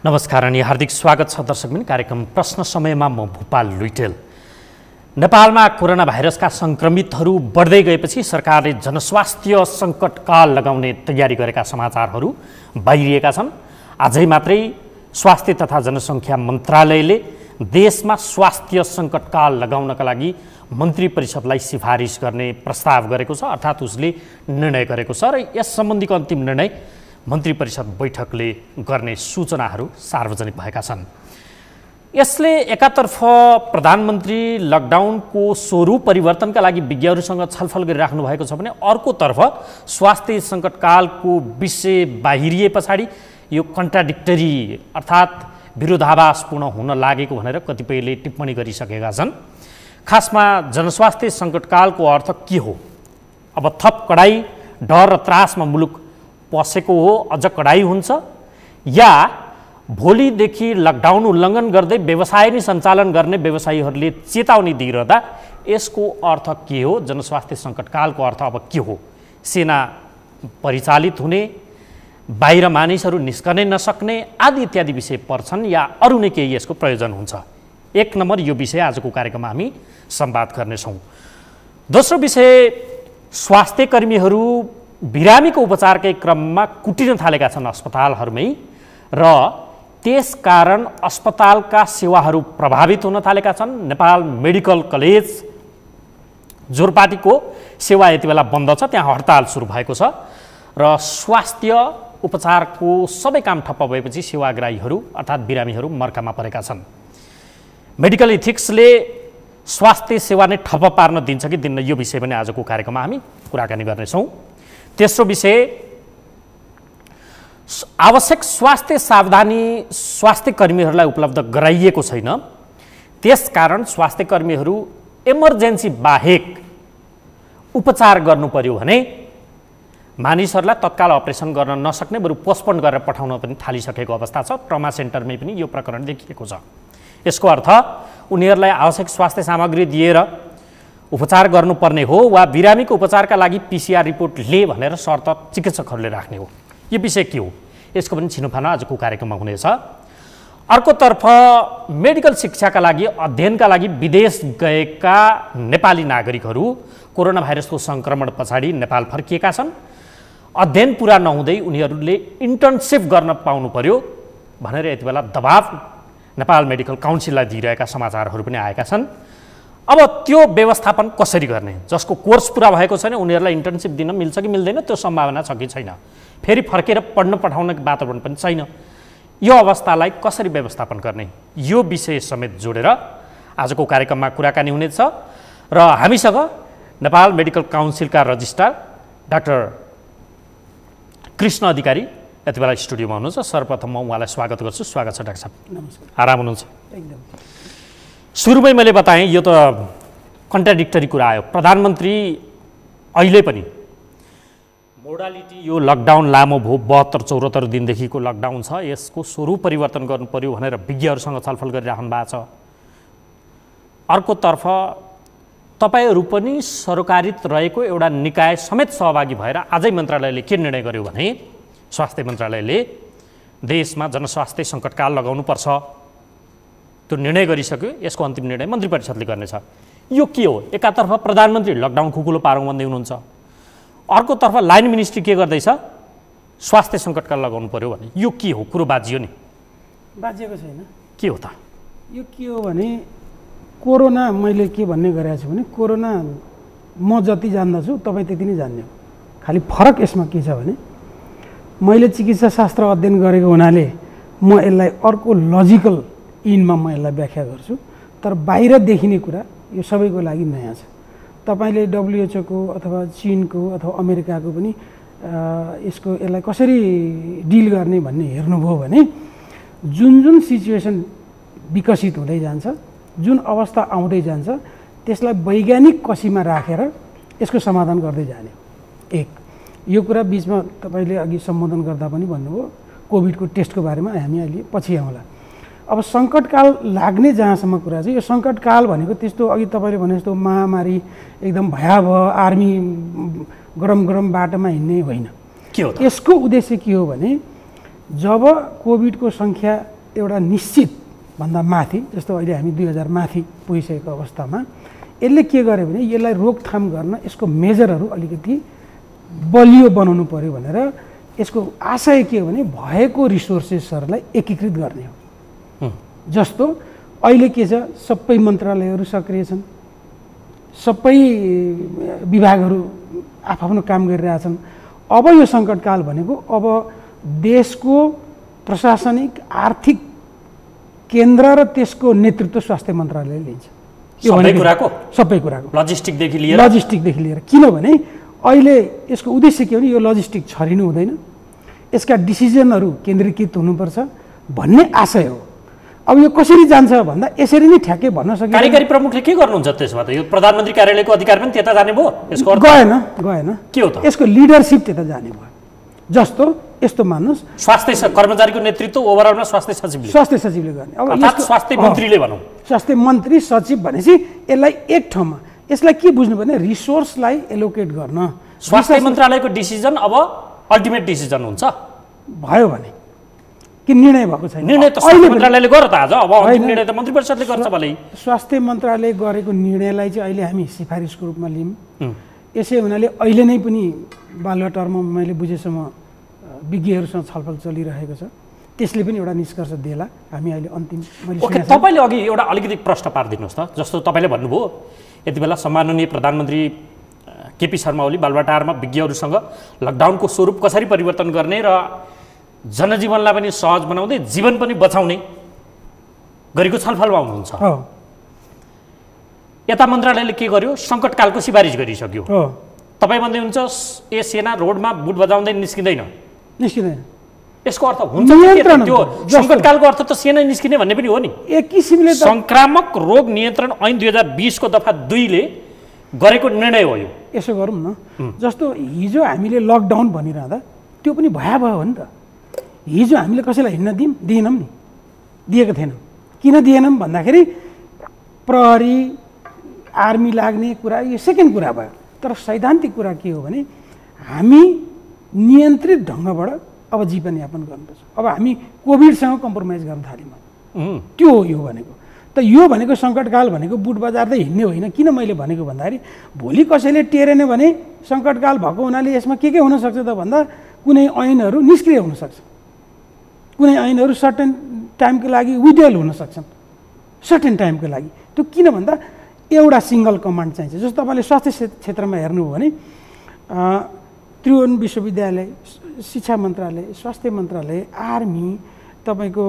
नमस्कार अनि हार्दिक स्वागत छ दर्शकबिन कार्यक्रम प्रश्न समयमा म भूपाल लुइटेल। नेपालमा कोरोना भाइरसका संक्रमितहरू बढ्दै गएपछि सरकारले जनस्वास्थ्य सङ्कटकाल लगाउने तयारी गरेका समाचारहरू बाहिरिएका छन्। आजै मात्रै स्वास्थ्य तथा जनसङ्ख्या मन्त्रालयले देशमा स्वास्थ्य सङ्कटकाल लगाउनका लागि मन्त्री परिषदलाई सिफारिस गर्ने प्रस्ताव गरेको छ, अर्थात् उसले निर्णय गरेको छ र यस सम्बन्धीको अन्तिम निर्णय मन्त्री परिषद बैठकले गर्ने सूचनाहरू सार्वजनिक भएका छन्। यसले एकातर्फ प्रधानमन्त्री लकडाउनको स्वरूप परिवर्तनका लागि विज्ञहरूसँग छलफल गरिराख्नु भएको छ भने अर्कोतर्फ स्वास्थ्य सङ्कटकालको विषय बाहिरिए पछाडि यो कन्ट्राडिक्टरी अर्थात् विरोधाभासपूर्ण हुन लागेको भनेर कतिपयले टिप्पणी गरिसकेका छन्। खासमा जनस्वास्थ्य सङ्कटकालको अर्थ के हो? अब थप कडाई, डर र त्रासमा मुलुक पसेको हो, अझ कडाई हुन्छ, या भोलिदेखि लकडाउन उल्लङ्घन गर्दै व्यवसाय नै सञ्चालन गर्ने व्यवसायीहरूले चेतावनी दिइरहँदा यसको अर्थ के हो? जनस्वास्थ्य सङ्कटकालको अर्थ अब के हो? सेना परिचालित हुने, बाहिर मानिसहरू निस्कनै नसक्ने आदि इत्यादि विषय पर्छन् या अरू नै केही यसको प्रयोजन हुन्छ? एक नम्बर यो विषय आजको कार्यक्रममा हामी संवाद गर्नेछौँ। दोस्रो विषय, स्वास्थ्य कर्मीहरू बिरामीको उपचारकै क्रममा कुटिन थालेका छन् अस्पतालहरूमै र त्यसकारण अस्पतालका सेवाहरू प्रभावित हुन थालेका छन्। नेपाल मेडिकल कलेज जोरपाटीको सेवा यति बेला बन्द छ, त्यहाँ हडताल सुरु भएको छ र स्वास्थ्य उपचारको सबै काम ठप्प भएपछि सेवाग्राहीहरू अर्थात् बिरामीहरू मर्कामा परेका छन्। मेडिकल इथिक्सले स्वास्थ्य सेवा नै ठप्प पार्न दिन्छ कि दिन्न, यो विषय पनि आजको कार्यक्रममा हामी कुराकानी गर्नेछौँ। तेस्रो विषय, आवश्यक स्वास्थ्य सावधानी स्वास्थ्य कर्मीहरूलाई उपलब्ध गराइएको छैन, त्यसकारण स्वास्थ्य कर्मीहरू इमर्जेन्सी बाहेक उपचार गर्नु पर्यो भने मानिसहरूलाई तत्काल अपरेसन गर्न नसक्ने, बरु पोस्टपोन गरेर पठाउन पनि थालिसकेको अवस्था छ। ट्रमा सेन्टरमै पनि यो प्रकरण देखिएको छ। यसको अर्थ उनीहरूलाई आवश्यक स्वास्थ्य सामग्री दिएर उपचार गर्नुपर्ने हो वा बिरामीको उपचारका लागि PCR रिपोर्ट ले भनेर शर्त चिकित्सकहरूले राख्ने हो। यो विषय के हो? यसको पनि छिनोफानो आजको कार्यक्रममा हुनेछ। अर्कोतर्फ मेडिकल शिक्षाका लागि, अध्ययनका लागि विदेश गएका नेपाली नागरिकहरू कोरोना भाइरसको सङ्क्रमण पछाडि नेपाल फर्किएका छन्। अध्ययन पुरा नहुँदै उनीहरूले इन्टर्नसिप गर्न पाउनु पर्यो भनेर यति बेला दबाब नेपाल मेडिकल काउन्सिललाई दिइरहेका समाचारहरू पनि आएका छन्। अब त्यो व्यवस्थापन कसरी गर्ने? जसको कोर्स पुरा भएको छैन उनीहरूलाई इन्टर्नसिप दिन मिल्छ कि मिल्दैन, त्यो सम्भावना छ कि छैन? फेरि फर्केर पढ्न पठाउने वातावरण पनि छैन। यो अवस्थालाई कसरी व्यवस्थापन गर्ने? यो विषय समेत जोडेर आजको कार्यक्रममा कुराकानी हुनेछ र हामीसँग नेपाल मेडिकल काउन्सिलका रजिस्ट्रार डाक्टर कृष्ण अधिकारी यति बेला स्टुडियोमा हुनुहुन्छ। सर्वप्रथम म उहाँलाई स्वागत गर्छु। स्वागत छ डाक्टर साहब। नमस्कार। आराम हुनुहुन्छ? एकदम। सुरुमै मैले बताएँ यो त कन्ट्राडिक्टरी कुरा आयो। प्रधानमन्त्री अहिले पनि मोडालिटी यो लकडाउन लामो भयो, 72-74 दिनदेखिको लकडाउन छ, यसको स्वरूप परिवर्तन गर्नु पर्यो भनेर विज्ञहरूसँग छलफल गरिराख्नु भएको छ। अर्कोतर्फ तपाईँहरू पनि सरकारित रहेको एउटा निकाय समेत सहभागी भएर आजै मन्त्रालयले के निर्णय गर्यो भने स्वास्थ्य मन्त्रालयले देशमा जनस्वास्थ्य सङ्कटकाल लगाउनुपर्छ, त्यो निर्णय गरिसक्यो। यसको अन्तिम निर्णय मन्त्री परिषदले गर्नेछ। यो के हो? एकातर्फ प्रधानमन्त्री लकडाउन खुकुलो पारौँ भन्दै हुनुहुन्छ, अर्कोतर्फ लाइन मिनिस्ट्री के गर्दैछ? स्वास्थ्य सङ्कटकाल लगाउनु पर्यो भने यो के हो? कुरो बाजियो नि? बाजिएको छैन। के हो त? यो के हो भने कोरोना, मैले के भन्ने गरेको छु भने कोरोना म जति जान्दछु तपाईँ त्यति नै जान्ने हो। खालि फरक यसमा के छ भने मैले चिकित्सा शास्त्र अध्ययन गरेको हुनाले म यसलाई अर्को लजिकल इनमा म यसलाई व्याख्या गर्छु, तर बाहिर देखिने कुरा यो सबैको लागि नयाँ छ। तपाईँले WHO को अथवा चीनको अथवा अमेरिकाको पनि यसलाई कसरी डिल गर्ने भन्ने हेर्नुभयो भने जुन जुन सिचुएसन विकसित हुँदै जान्छ, जुन अवस्था आउँदै जान्छ, त्यसलाई वैज्ञानिक कसीमा राखेर यसको समाधान गर्दै जाने हो। एक यो कुरा बिचमा तपाईँले अघि सम्बोधन गर्दा पनि भन्नुभयो कोभिडको टेस्टको बारेमा, हामी अहिले पछि आउँला। अब सङ्कटकाल लाग्ने जहाँसम्म कुरा छ, यो सङ्कटकाल भनेको त्यस्तो अघि तपाईँले भने जस्तो महामारी एकदम भयावह आर्मी गरम गरम बाटोमा हिँड्ने होइन। के हो त? यसको उद्देश्य के हो भने जब कोभिडको सङ्ख्या एउटा निश्चित भन्दा माथि, जस्तो अहिले हामी 2000 माथि पुगिसकेको अवस्थामा यसले के गर्यो भने यसलाई रोकथाम गर्न यसको मेजरहरू अलिकति बलियो बनाउनु पर्यो भनेर यसको आशय के हो भने भएको रिसोर्सेसहरूलाई एकीकृत गर्ने हो। जस्तो अहिले के छ, सबै मन्त्रालयहरू सक्रिय छन्, सबै विभागहरू आफ्नो काम गरिरहेछन्। अब यो सङ्कटकाल भनेको अब देशको प्रशासनिक आर्थिक केन्द्र र त्यसको नेतृत्व स्वास्थ्य मन्त्रालयले लिन्छ। सबै कुराको लजिस्टिकदेखि लिएर किनभने अहिले यसको उद्देश्य के हो भने यो लजिस्टिक छरिनु हुँदैन, यसका डिसिजनहरू केन्द्रीकृत हुनुपर्छ भन्ने आशय हो। अब यो कसरी जान्छ भन्दा यसरी नै ठ्याक्कै भन्न सकिन्छ। कार्यकारी प्रमुखले के गर्नुहुन्छ त्यसमा? त यो प्रधानमन्त्री कार्यालयको अधिकार पनि त्यता जाने भयो? यसको अर्थ गएन के हो त? यसको लिडरसिप त्यता जाने भयो। जस्तो यस्तो मान्नुहोस्, स्वास्थ्य कर्मचारीको नेतृत्व ओभरअलमा स्वास्थ्य सचिवले गर्ने। अब स्वास्थ्य मन्त्रीले भनौँ, स्वास्थ्य मन्त्री सचिव भनेपछि यसलाई एक ठाउँमा, यसलाई के बुझ्नु भने रिसोर्सलाई एलोकेट गर्न। स्वास्थ्य मन्त्रालयको डिसिजन अब अल्टिमेट डिसिजन हुन्छ भयो भने कि निर्णय भएको छैन? निर्णय त स्वास्थ्य मन्त्रालयले गर्यो त आज, अब अन्तिम निर्णय त मन्त्री परिषदले गर्छ भलै। स्वास्थ्य मन्त्रालयले गरेको निर्णयलाई चाहिँ अहिले हामी सिफारिसको रूपमा लियौँ। यसै हुनाले अहिले नै पनि बालुवाटारमा मैले बुझेसम्म विज्ञहरूसँग छलफल चलिरहेको छ, त्यसले पनि एउटा निष्कर्ष देला। हामी अहिले अन्तिम ओके, तपाईँले अघि एउटा अलिकति प्रश्न पारिदिनुहोस् त। जस्तो तपाईँले भन्नुभयो यति बेला सम्माननीय प्रधानमन्त्री केपी शर्मा ओली बालुवाटारमा विज्ञहरूसँग लकडाउनको स्वरूप कसरी परिवर्तन गर्ने र जनजीवनलाई पनि सहज बनाउँदै जीवन पनि बचाउने गरेको छलफलमा हुनुहुन्छ। यता मन्त्रालयले के गर्यो? सङ्कटकालको सिफारिस गरिसक्यो। तपाईँ भन्दै हुन्छ ए सेना रोडमा बुट बजाउँदै निस्किँदैन। यसको अर्थ हुन्छ त्यो सङ्कटकालको अर्थ त सेना निस्किने भन्ने पनि हो नि। एक किसिमले सङ्क्रामक रोग नियन्त्रण ऐन 2020 को दफा 2 ले गरेको निर्णय हो यो। यसो गरौँ न, जस्तो हिजो हामीले लकडाउन भनिरहँदा त्यो पनि भयावह हो नि त। हिजो हामीले कसैलाई हिँड्न दिएनौँ नि, दिएको थिएनौँ। किन दिएनौँ भन्दाखेरि प्रहरी आर्मी लाग्ने कुरा यो सेकेन्ड कुरा भयो। तर सैद्धान्तिक कुरा के हो भने हामी नियन्त्रित ढङ्गबाट अब जीवनयापन गर्नुपर्छ। अब हामी कोभिडसँग कम्प्रोमाइज गर्न थाल्यौँ, त्यो हो यो भनेको। त यो भनेको सङ्कटकाल भनेको बुट बजार्दै हिँड्ने होइन। किन मैले भनेको भन्दाखेरि भोलि कसैले टेरेन भने सङ्कटकाल भएको हुनाले यसमा के हुनसक्छ त भन्दा कुनै ऐनहरू निष्क्रिय हुनसक्छ, कुनै ऐनहरू सर्टेन टाइमको लागि विड्रल हुन सक्छन्, सर्टेन टाइमको लागि। त्यो किन भन्दा एउटा सिङ्गल कमान्ड चाहिन्छ। जस्तो तपाईँले स्वास्थ्य क्षेत्रमा हेर्नुभयो भने त्रिभुवन विश्वविद्यालय, शिक्षा मन्त्रालय, स्वास्थ्य मन्त्रालय, आर्मी, तपाईँको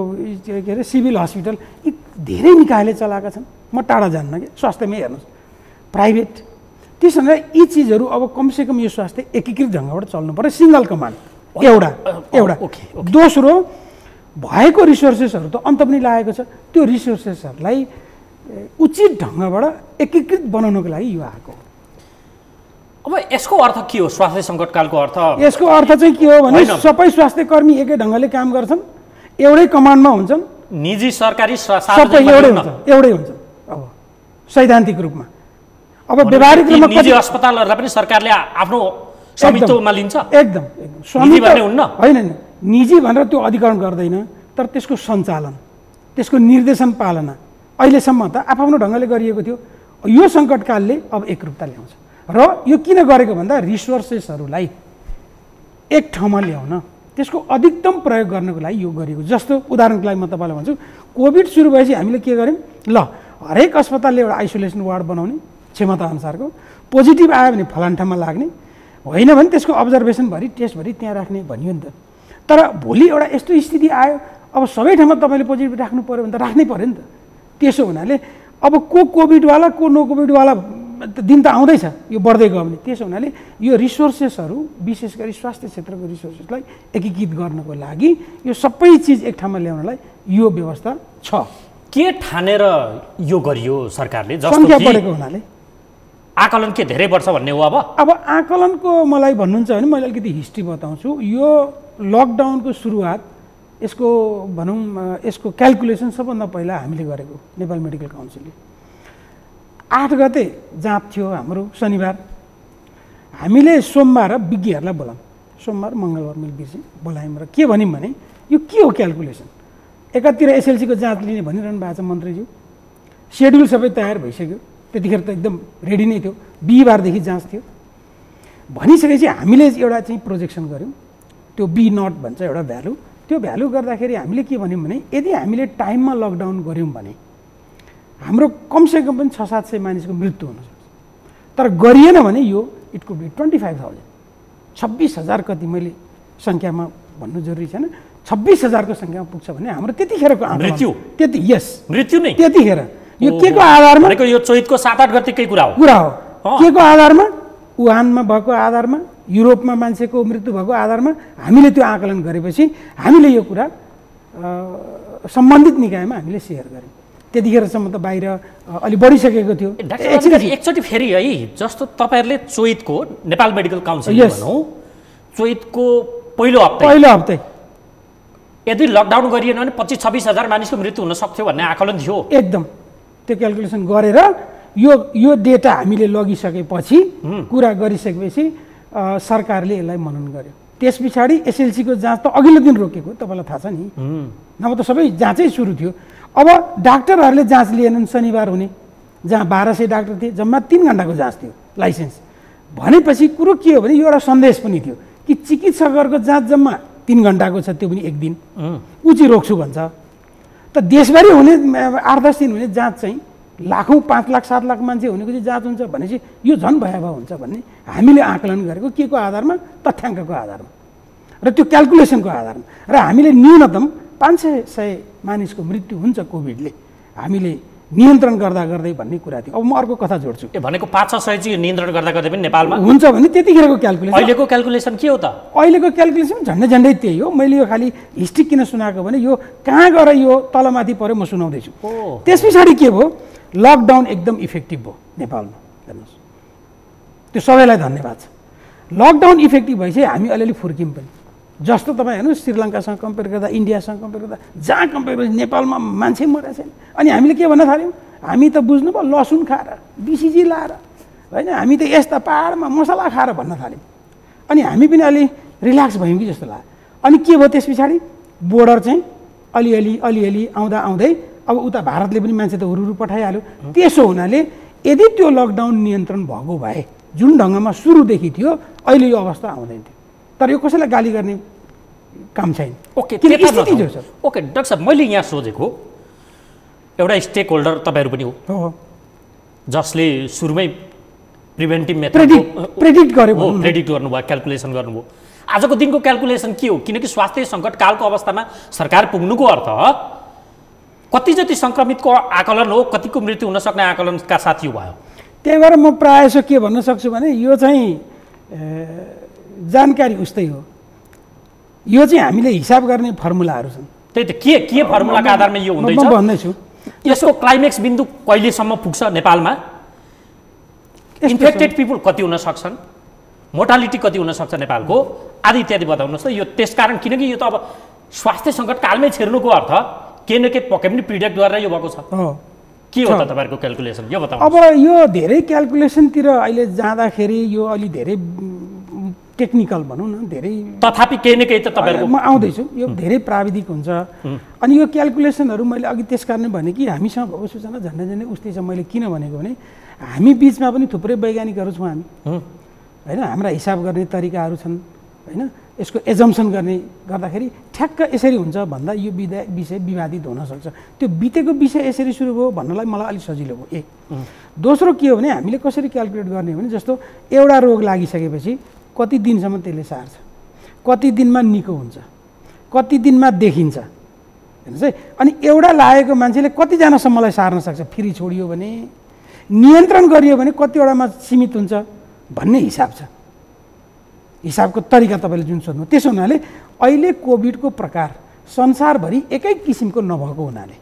के अरे सिभिल हस्पिटल, यी धेरै निकायले चलाएका छन्। म टाढा जान्न कि स्वास्थ्यमै हेर्नुहोस्, प्राइभेट। त्यसो भने यी चिजहरू अब कमसेकम यो स्वास्थ्य एकीकृत ढङ्गबाट चल्नु पर्यो, सिङ्गल कमान्ड एउटा। दोस्रो, भएको रिसोर्सेसहरू त अन्त पनि लागेको छ, त्यो रिसोर्सेसहरूलाई उचित ढङ्गबाट एकीकृत बनाउनको लागि यो आएको। अब यसको अर्थ के हो? स्वास्थ्य सङ्कटकालको अर्थ, यसको अर्थ चाहिँ के हो भने सबै स्वास्थ्य कर्मी एकै ढङ्गले काम गर्छन्, एउटै कमान्डमा हुन्छन्। निजी सरकारी सबै एउटै हुन्छ अब सैद्धान्तिक रूपमा। अब व्यवहारिक रूपमा निजी अस्पतालहरूलाई पनि सरकारले आफ्नो स्वामित्वमा लिन्छ। एकदम हुन्न, होइन, निजी भनेर त्यो अधिकरण गर्दैन, तर त्यसको सञ्चालन, त्यसको निर्देशन पालना अहिलेसम्म त आफ्नो ढङ्गले गरिएको थियो। यो सङ्कटकालले अब एकरूपता ल्याउँछ। र यो किन गरेको भन्दा रिसोर्सेसहरूलाई एक ठाउँमा ल्याउन, त्यसको अधिकतम प्रयोग गर्नको लागि यो गरिएको। जस्तो उदाहरणको लागि म तपाईँलाई भन्छु, कोभिड सुरु भएपछि हामीले के गर्यौँ? ल, हरेक अस्पतालले एउटा आइसोलेसन वार्ड बनाउने क्षमता अनुसारको, पोजिटिभ आयो भने फलान ठाउँमा लाग्ने, होइन भने त्यसको अब्जर्भेसनभरि टेस्टभरि त्यहाँ राख्ने भनियो नि त। तर भोलि एउटा यस्तो स्थिति आयो, अब सबै ठाउँमा तपाईँले पोजिटिभ राख्नु पऱ्यो भने त राख्नै पऱ्यो नि त। त्यसो हुनाले अब को कोभिडवाला को नो कोभिडवाला दिन त आउँदैछ, यो बढ्दै गयो भने। त्यसो हुनाले यो रिसोर्सेसहरू विशेष गरी स्वास्थ्य क्षेत्रको रिसोर्सेसलाई एकीकृत गर्नको लागि यो सबै चिज एक ठाउँमा ल्याउनलाई यो व्यवस्था छ। के ठानेर यो गरियो सरकारले? सङ्ख्या बढेको हुनाले आकलन के धेरै वर्ष भन्ने हो? अब आकलनको मलाई भन्नुहुन्छ भने मैले अलिकति हिस्ट्री बताउँछु। यो लकडाउनको सुरुवात, यसको भनौँ यसको क्यालकुलेसन सबभन्दा पहिला हामीले गरेको नेपाल मेडिकल काउन्सिलले। 8 गते जाँच थियो हाम्रो, शनिबार। हामीले सोमबार विज्ञहरूलाई बोलायौँ, सोमबार मङ्गलबार मैले बिर्सेँ, बोलायौँ र के भन्यौँ भने यो के हो क्यालकुलेसन? एकातिर एसएलसीको जाँच लिने भनिरहनु भएको छ मन्त्रीज्यू, सेड्युल सबै तयार भइसक्यो, त्यतिखेर त एकदम रेडी नै थियो, बिहिबारदेखि जाँच थियो। भनिसकेपछि हामीले एउटा चाहिँ प्रोजेक्सन गऱ्यौँ, त्यो बी नट भन्छ एउटा भ्यालु, त्यो भ्यालु गर्दाखेरि हामीले के भन्यौँ भने यदि हामीले टाइममा लकडाउन गऱ्यौँ भने हाम्रो कमसेकम पनि 600-700 मानिसको मृत्यु हुनसक्छ। तर गरिएन भने यो इट कुड बी 25,000, 26,000 कति मैले सङ्ख्यामा भन्नु जरुरी छैन, 26,000 को सङ्ख्यामा पुग्छ भने हाम्रो त्यतिखेरको मृत्यु त्यति यस मृत्यु नै त्यतिखेर यो के को आधारमा? यो चैतको 7-8 गतेकै कुरा हो के को आधारमा? वुहानमा भएको आधारमा, युरोपमा मान्छेको मृत्यु भएको आधारमा हामीले त्यो आकलन गरेपछि हामीले यो कुरा सम्बन्धित निकायमा हामीले सेयर गर्यौँ। त्यतिखेरसम्म त बाहिर अलि बढिसकेको थियो। एकचोटि फेरि है, जस्तो तपाईँहरूले चैतको नेपाल मेडिकल काउन्सिल भनौँ, चैतको पहिलो हप्ता यदि लकडाउन गरिएन भने 25-26,000 मानिसको मृत्यु हुन सक्थ्यो भन्ने आकलन थियो। एकदम त्यो क्यालकुलेसन गरेर यो डेटा हामीले लगिसकेपछि कुरा गरिसकेपछि सरकारले यसलाई मनन गर्यो। त्यस पछाडि एसएलसीको जाँच त अघिल्लो दिन रोकेको, तपाईँलाई थाहा छ नि, नभए त सबै जाँचै सुरु थियो। अब डाक्टरहरूले जाँच लिएनन्, शनिबार हुने जहाँ 1200 डाक्टर थिए, जम्मा 3 घन्टाको जाँच थियो लाइसेन्स भनेपछि। कुरो के हो भने यो एउटा सन्देश पनि थियो कि चिकित्सकहरूको जाँच जम्मा 3 घन्टाको छ, त्यो पनि 1 दिन ऊ चाहिँ रोक्छु भन्छ। त देशभरि हुने 8-10 दिन हुने जाँच चाहिँ लाखौँ 5 लाख 7 लाख मान्छे हुनेको चाहिँ जाँच हुन्छ भनेपछि यो झन् भयावह हुन्छ भन्ने हामीले आकलन गरेको के को आधारमा? तथ्याङ्कको आधारमा र त्यो क्यालकुलेसनको आधारमा। र हामीले न्यूनतम 500 मानिसको मृत्यु हुन्छ कोभिडले हामीले नियन्त्रण गर्दा गर्दै भन्ने कुरा थियो। अब म अर्को कथा जोड्छु। भनेको 500 चाहिँ नियन्त्रण गर्दा गर्दै पनि नेपालमा हुन्छ भने त्यतिखेरको क्यालकुलेसन। अहिलेको क्यालकुलेसन के हो त? अहिलेको क्यालकुलेसन झन्डै त्यही हो। मैले यो खालि हिस्ट्री किन सुनाएको भने यो कहाँ गएर यो तलमाथि पऱ्यो म सुनाउँदैछु। त्यस पछाडि के भयो? लकडाउन एकदम इफेक्टिभ भयो नेपालमा, हेर्नुहोस्, त्यो सबैलाई धन्यवाद छ। लकडाउन इफेक्टिभ भएपछि हामी अलिअलि फुर्क्यौँ पनि। जस्तो तपाईँ हेर्नुहोस्, श्रीलङ्कासँग कम्पेयर गर्दा, इन्डियासँग कम्पेयर गर्दा जहाँ कम्पेयर गर्दा नेपालमा मान्छे मरेको छैन। अनि हामीले के भन्न थाल्यौँ? हामी त बुझ्नु भयो लसुन खाएर, बिसिजी लाएर, होइन, हामी त यस्ता पाहाडमा मसला खाएर भन्न थाल्यौँ। अनि हामी पनि अलि रिल्याक्स भयौँ कि जस्तो लाग्यो। अनि के भयो त्यस पछाडि? बोर्डर चाहिँ अलिअलि आउँदै अब उता भारतले पनि मान्छे त हुरुरु पठाइहाल्यो। त्यसो हुनाले यदि त्यो लकडाउन नियन्त्रण भएको भए, जुन ढङ्गमा सुरुदेखि थियो, अहिले यो अवस्था आउँदैन थियो। तर यो कसैलाई गाली गर्ने काम छैन। ओके डाक्टर साहब, मैले यहाँ सोधेको एउटा स्टेक होल्डर तपाईँहरू पनि हो जसले सुरुमै प्रिभेन्टिभ मेथड प्रेडिक्ट गर्नुभयो, क्यालकुलेसन गर्नुभयो। आजको दिनको क्यालकुलेसन के हो? किनकि स्वास्थ्य सङ्कटकालको अवस्थामा सरकार पुग्नुको अर्थ कति जति सङ्क्रमितको आकलन हो, कतिको मृत्यु हुन सक्ने आकलनका साथ यो भयो। त्यही भएर म प्रायः के भन्न सक्छु भने यो चाहिँ जानकारी उस्तै हो। यो चाहिँ हामीले हिसाब गर्ने फर्मुलाहरू छन्। त्यही त के फर्मुलाका आधारमा यो हुँदैछ म भन्दैछु। यसको क्लाइमेक्स बिन्दु कहिलेसम्म पुग्छ नेपालमा? इन्फेक्टेड पिपुल कति हुन सक्छन्, मोर्टालिटी कति हुन सक्छ नेपालको, आदि इत्यादि बताउनुहोस् त। यो त्यसकारण किनकि यो त अब स्वास्थ्य सङ्कटकालमै छिर्नुको अर्थ के न के पक्कै पनि प्रिडिक्ट गरेर यो भएको छ। के हो त तपाईँहरूको क्यालकुलेसन यो बताउनु। अब यो धेरै क्यालकुलेसनतिर अहिले जाँदाखेरि यो अलि धेरै टेक्निकल भनौँ न, धेरै तथापि केही न केही त तपाईँहरूको म आउँदैछु। यो धेरै प्राविधिक हुन्छ। अनि यो क्यालकुलेसनहरू मैले अघि त्यस कारणले भने कि हामीसँग भएको सूचना झन्डै उस्तै छ। मैले किन भनेको भने हामी बिचमा पनि थुप्रै वैज्ञानिकहरू छौँ हामी, होइन, हाम्रा हिसाब गर्ने तरिकाहरू छन्, होइन, यसको एजम्सन गर्दाखेरि ठ्याक्क यसरी हुन्छ भन्दा यो विषय विवादित हुनसक्छ। त्यो बितेको विषय यसरी सुरु भयो भन्नलाई मलाई अलिक सजिलो भयो। एक दोस्रो के हो भने हामीले कसरी क्यालकुलेट गर्ने भने जस्तो एउटा रोग लागिसकेपछि कति दिनसम्म त्यसले सार्छ, कति दिनमा निको हुन्छ, कति दिनमा देखिन्छ, हेर्नुहोस् है। अनि एउटा लागेको मान्छेले कतिजनासम्मलाई सार्न सक्छ, फेरि छोडियो भने, नियन्त्रण गरियो भने कतिवटामा सीमित हुन्छ भन्ने हिसाब छ। हिसाबको तरिका तपाईँले जुन सोध्नु, त्यसो हुनाले अहिले कोभिडको प्रकार संसारभरि एकै किसिमको नभएको हुनाले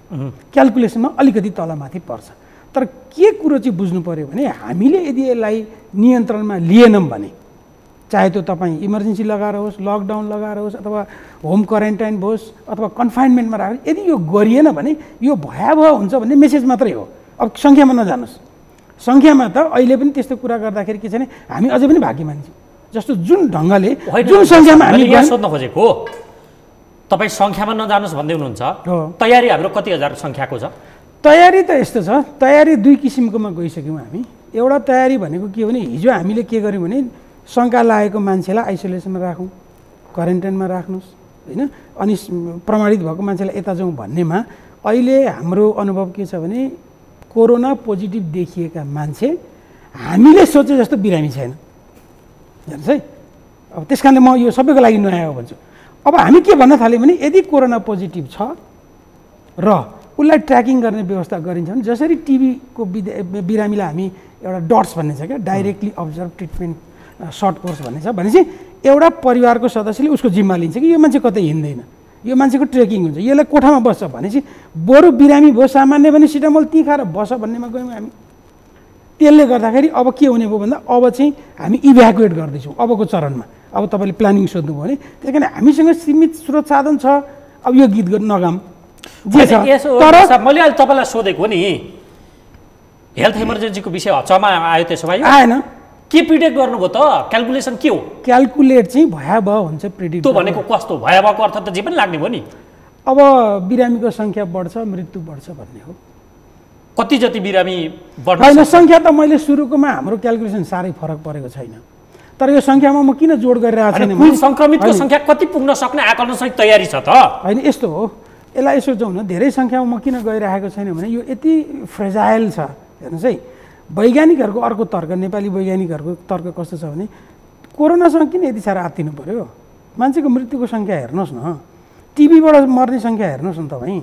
क्यालकुलेसनमा अलिकति तलमाथि पर्छ। तर के कुरो चाहिँ बुझ्नु पऱ्यो भने हामीले यदि यसलाई नियन्त्रणमा लिएनौँ भने, चाहे त्यो तपाईँ इमर्जेन्सी लगाएर होस्, लकडाउन लगाएर होस्, अथवा होम क्वारेन्टाइन होस्, अथवा कन्फाइनमेन्टमा राखेर यदि यो गरिएन भने यो भयावह हुन्छ भन्ने मेसेज मात्रै हो। अब सङ्ख्यामा नजानुहोस्, सङ्ख्यामा त अहिले पनि त्यस्तो कुरा गर्दाखेरि के छ भने हामी अझै पनि भाग्यमानी छौँ। जस्तो जुन ढङ्गले जुन सङ्ख्यामा हामी यहाँ सोध्न खोजेको तपाईँ सङ्ख्यामा नजानुहोस् भन्दै हुनुहुन्छ। हो। तयारी हाम्रो कति हजार सङ्ख्याको छ? तयारी त यस्तो छ, तयारी दुई किसिमकोमा गइसक्यौँ हामी। एउटा तयारी भनेको के हो भने हिजो हामीले के गर्यौँ भने शङ्का लागेको मान्छेलाई आइसोलेसनमा राखौँ, क्वारेन्टाइनमा राख्नुहोस् होइन, अनि प्रमाणित भएको मान्छेलाई यता जाउँ भन्नेमा अहिले हाम्रो अनुभव के छ भने कोरोना पोजिटिभ देखिएका मान्छे हामीले सोचे जस्तो बिरामी छैन हेर्नुहोस् है। अब त्यस कारणले म यो सबैको लागि नयाँ हो भन्छु। अब हामी के भन्न थाल्यौँ भने यदि कोरोना पोजिटिभ छ र उसलाई ट्र्याकिङ गर्ने व्यवस्था गरिन्छ भने जसरी टिबीको बिरामीलाई हामी एउटा डट्स भन्ने छ क्या, directly observe treatment short course भन्ने छ, भनेपछि एउटा परिवारको सदस्यले उसको जिम्मा लिन्छ कि यो मान्छे कतै हिँड्दैन, यो मान्छेको ट्रेकिङ हुन्छ, यसलाई कोठामा बस्छ भनेपछि बरु बिरामी भयो सामान्य भने सिटामोल ती खाएर बस्छ भन्नेमा गयौँ हामी। त्यसले गर्दाखेरि अब के हुने भयो भन्दा अब चाहिँ हामी इभ्याकुएट गर्दैछौँ अबको चरणमा। अब तपाईँले प्लानिङ सोध्नुभयो भने त्यस कारण हामीसँग सीमित स्रोत साधन छ। अब यो गीत नगाम जे छ, तर मैले अहिले तपाईँलाई सोधेको नि हेल्थ इमर्जेन्सीको विषय हच्चामा आयो, त्यसो भए आएन। के प्रिडिक्ट गर्नुभयो त? क्यालकुलेसन के हो? क्यालकुलेट चाहिँ भयावह हुन्छ प्रिडिक्ट। त्यो भनेको कस्तो भयावहको अर्थ त जे पनि लाग्ने भयो नि। अब बिरामीको सङ्ख्या बढ्छ, मृत्यु बढ्छ भन्ने हो। कति जति बिरामी बढ्छ? होइन, सङ्ख्या त मैले सुरुकोमा हाम्रो क्यालकुलेसन साह्रै फरक परेको छैन, तर यो सङ्ख्यामा म किन जोड गरिरहेको छैन? कुल सङ्क्रमितको सङ्ख्या कति पुग्न सक्ने आकलनसहित तयारी छ त? होइन, यस्तो हो, यसलाई यसो जाउँ न, धेरै सङ्ख्यामा म किन गइरहेको छैन भने यो यति फ्रेजाइल छ। हेर्नुहोस् है, वैज्ञानिकहरूको अर्को तर्क, नेपाली वैज्ञानिकहरूको तर्क कस्तो छ भने कोरोनासँग किन यति साह्रो आत्तिनु पऱ्यो? मान्छेको मृत्युको सङ्ख्या हेर्नुहोस् न, टिबीबाट मर्ने सङ्ख्या हेर्नुहोस् न तपाईँ,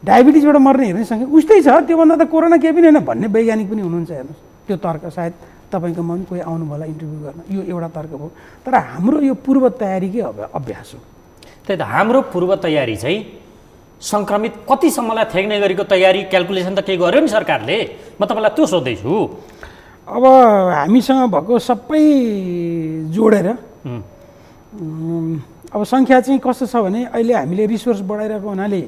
डायबिटिजबाट मर्ने हेर्ने सङ्ख्या उस्तै छ, त्योभन्दा त कोरोना केही पनि होइन भन्ने वैज्ञानिक पनि हुनुहुन्छ। हेर्नुहोस्, त्यो तर्क सायद तपाईँकोमा पनि कोही आउनु होला इन्टरभ्यू गर्न, यो एउटा तर्क भयो। तर हाम्रो यो पूर्व तयारीकै अभ्यास हो। त्यही त हाम्रो पूर्व तयारी चाहिँ सङ्क्रमित कतिसम्मलाई थ्याक्ने गरेको तयारी क्यालकुलेसन त केही गर्यो नि सरकारले। म तपाईँलाई त्यो सोध्दैछु। अब हामीसँग भएको सबै जोडेर अब सङ्ख्या चाहिँ कस्तो छ भने अहिले हामीले रिसोर्स बढाइरहेको हुनाले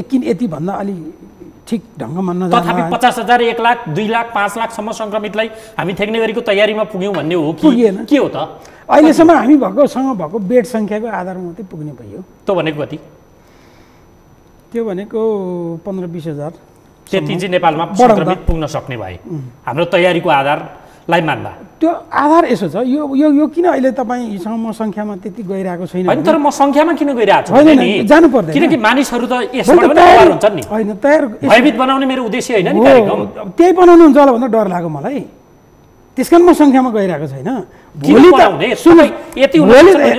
एकिन यति भन्दा अलि ठिक ढङ्गमा नजान्छ। तथापि 50,000, 1 लाख, 2 लाख, 5 लाखसम्म सङ्क्रमितलाई हामी थ्याक्ने गरेको तयारीमा पुग्यौँ भन्ने हो कि के हो त? अहिलेसम्म हामी भएको बेड सङ्ख्याको आधारमा मात्रै पुग्ने भयो। त्यो भनेको कति? त्यो भनेको 15-20 हजार। त्यति चाहिँ नेपालमा सङ्क्रमित पुग्न सक्ने भए हाम्रो तयारीको आधारलाई मान्दा। त्यो आधार यसो छ, यो यो यो किन अहिले तपाईँसँग म सङ्ख्यामा त्यति गइरहेको छैन? होइन, तर म सङ्ख्यामा किन गइरहेको छु? होइन, जानु पर्दैन, किनकि मानिसहरू त यसबाट पनि तयार हुन्छन् नि। होइन, तयार भयभीत बनाउने मेरो उद्देश्य होइन नि कार्यक्रम। त्यही बनाउनु हुन्छ होला भन्दा डर लाग्यो मलाई, त्यस कारण म सङ्ख्यामा गइरहेको छैन। भोलि यति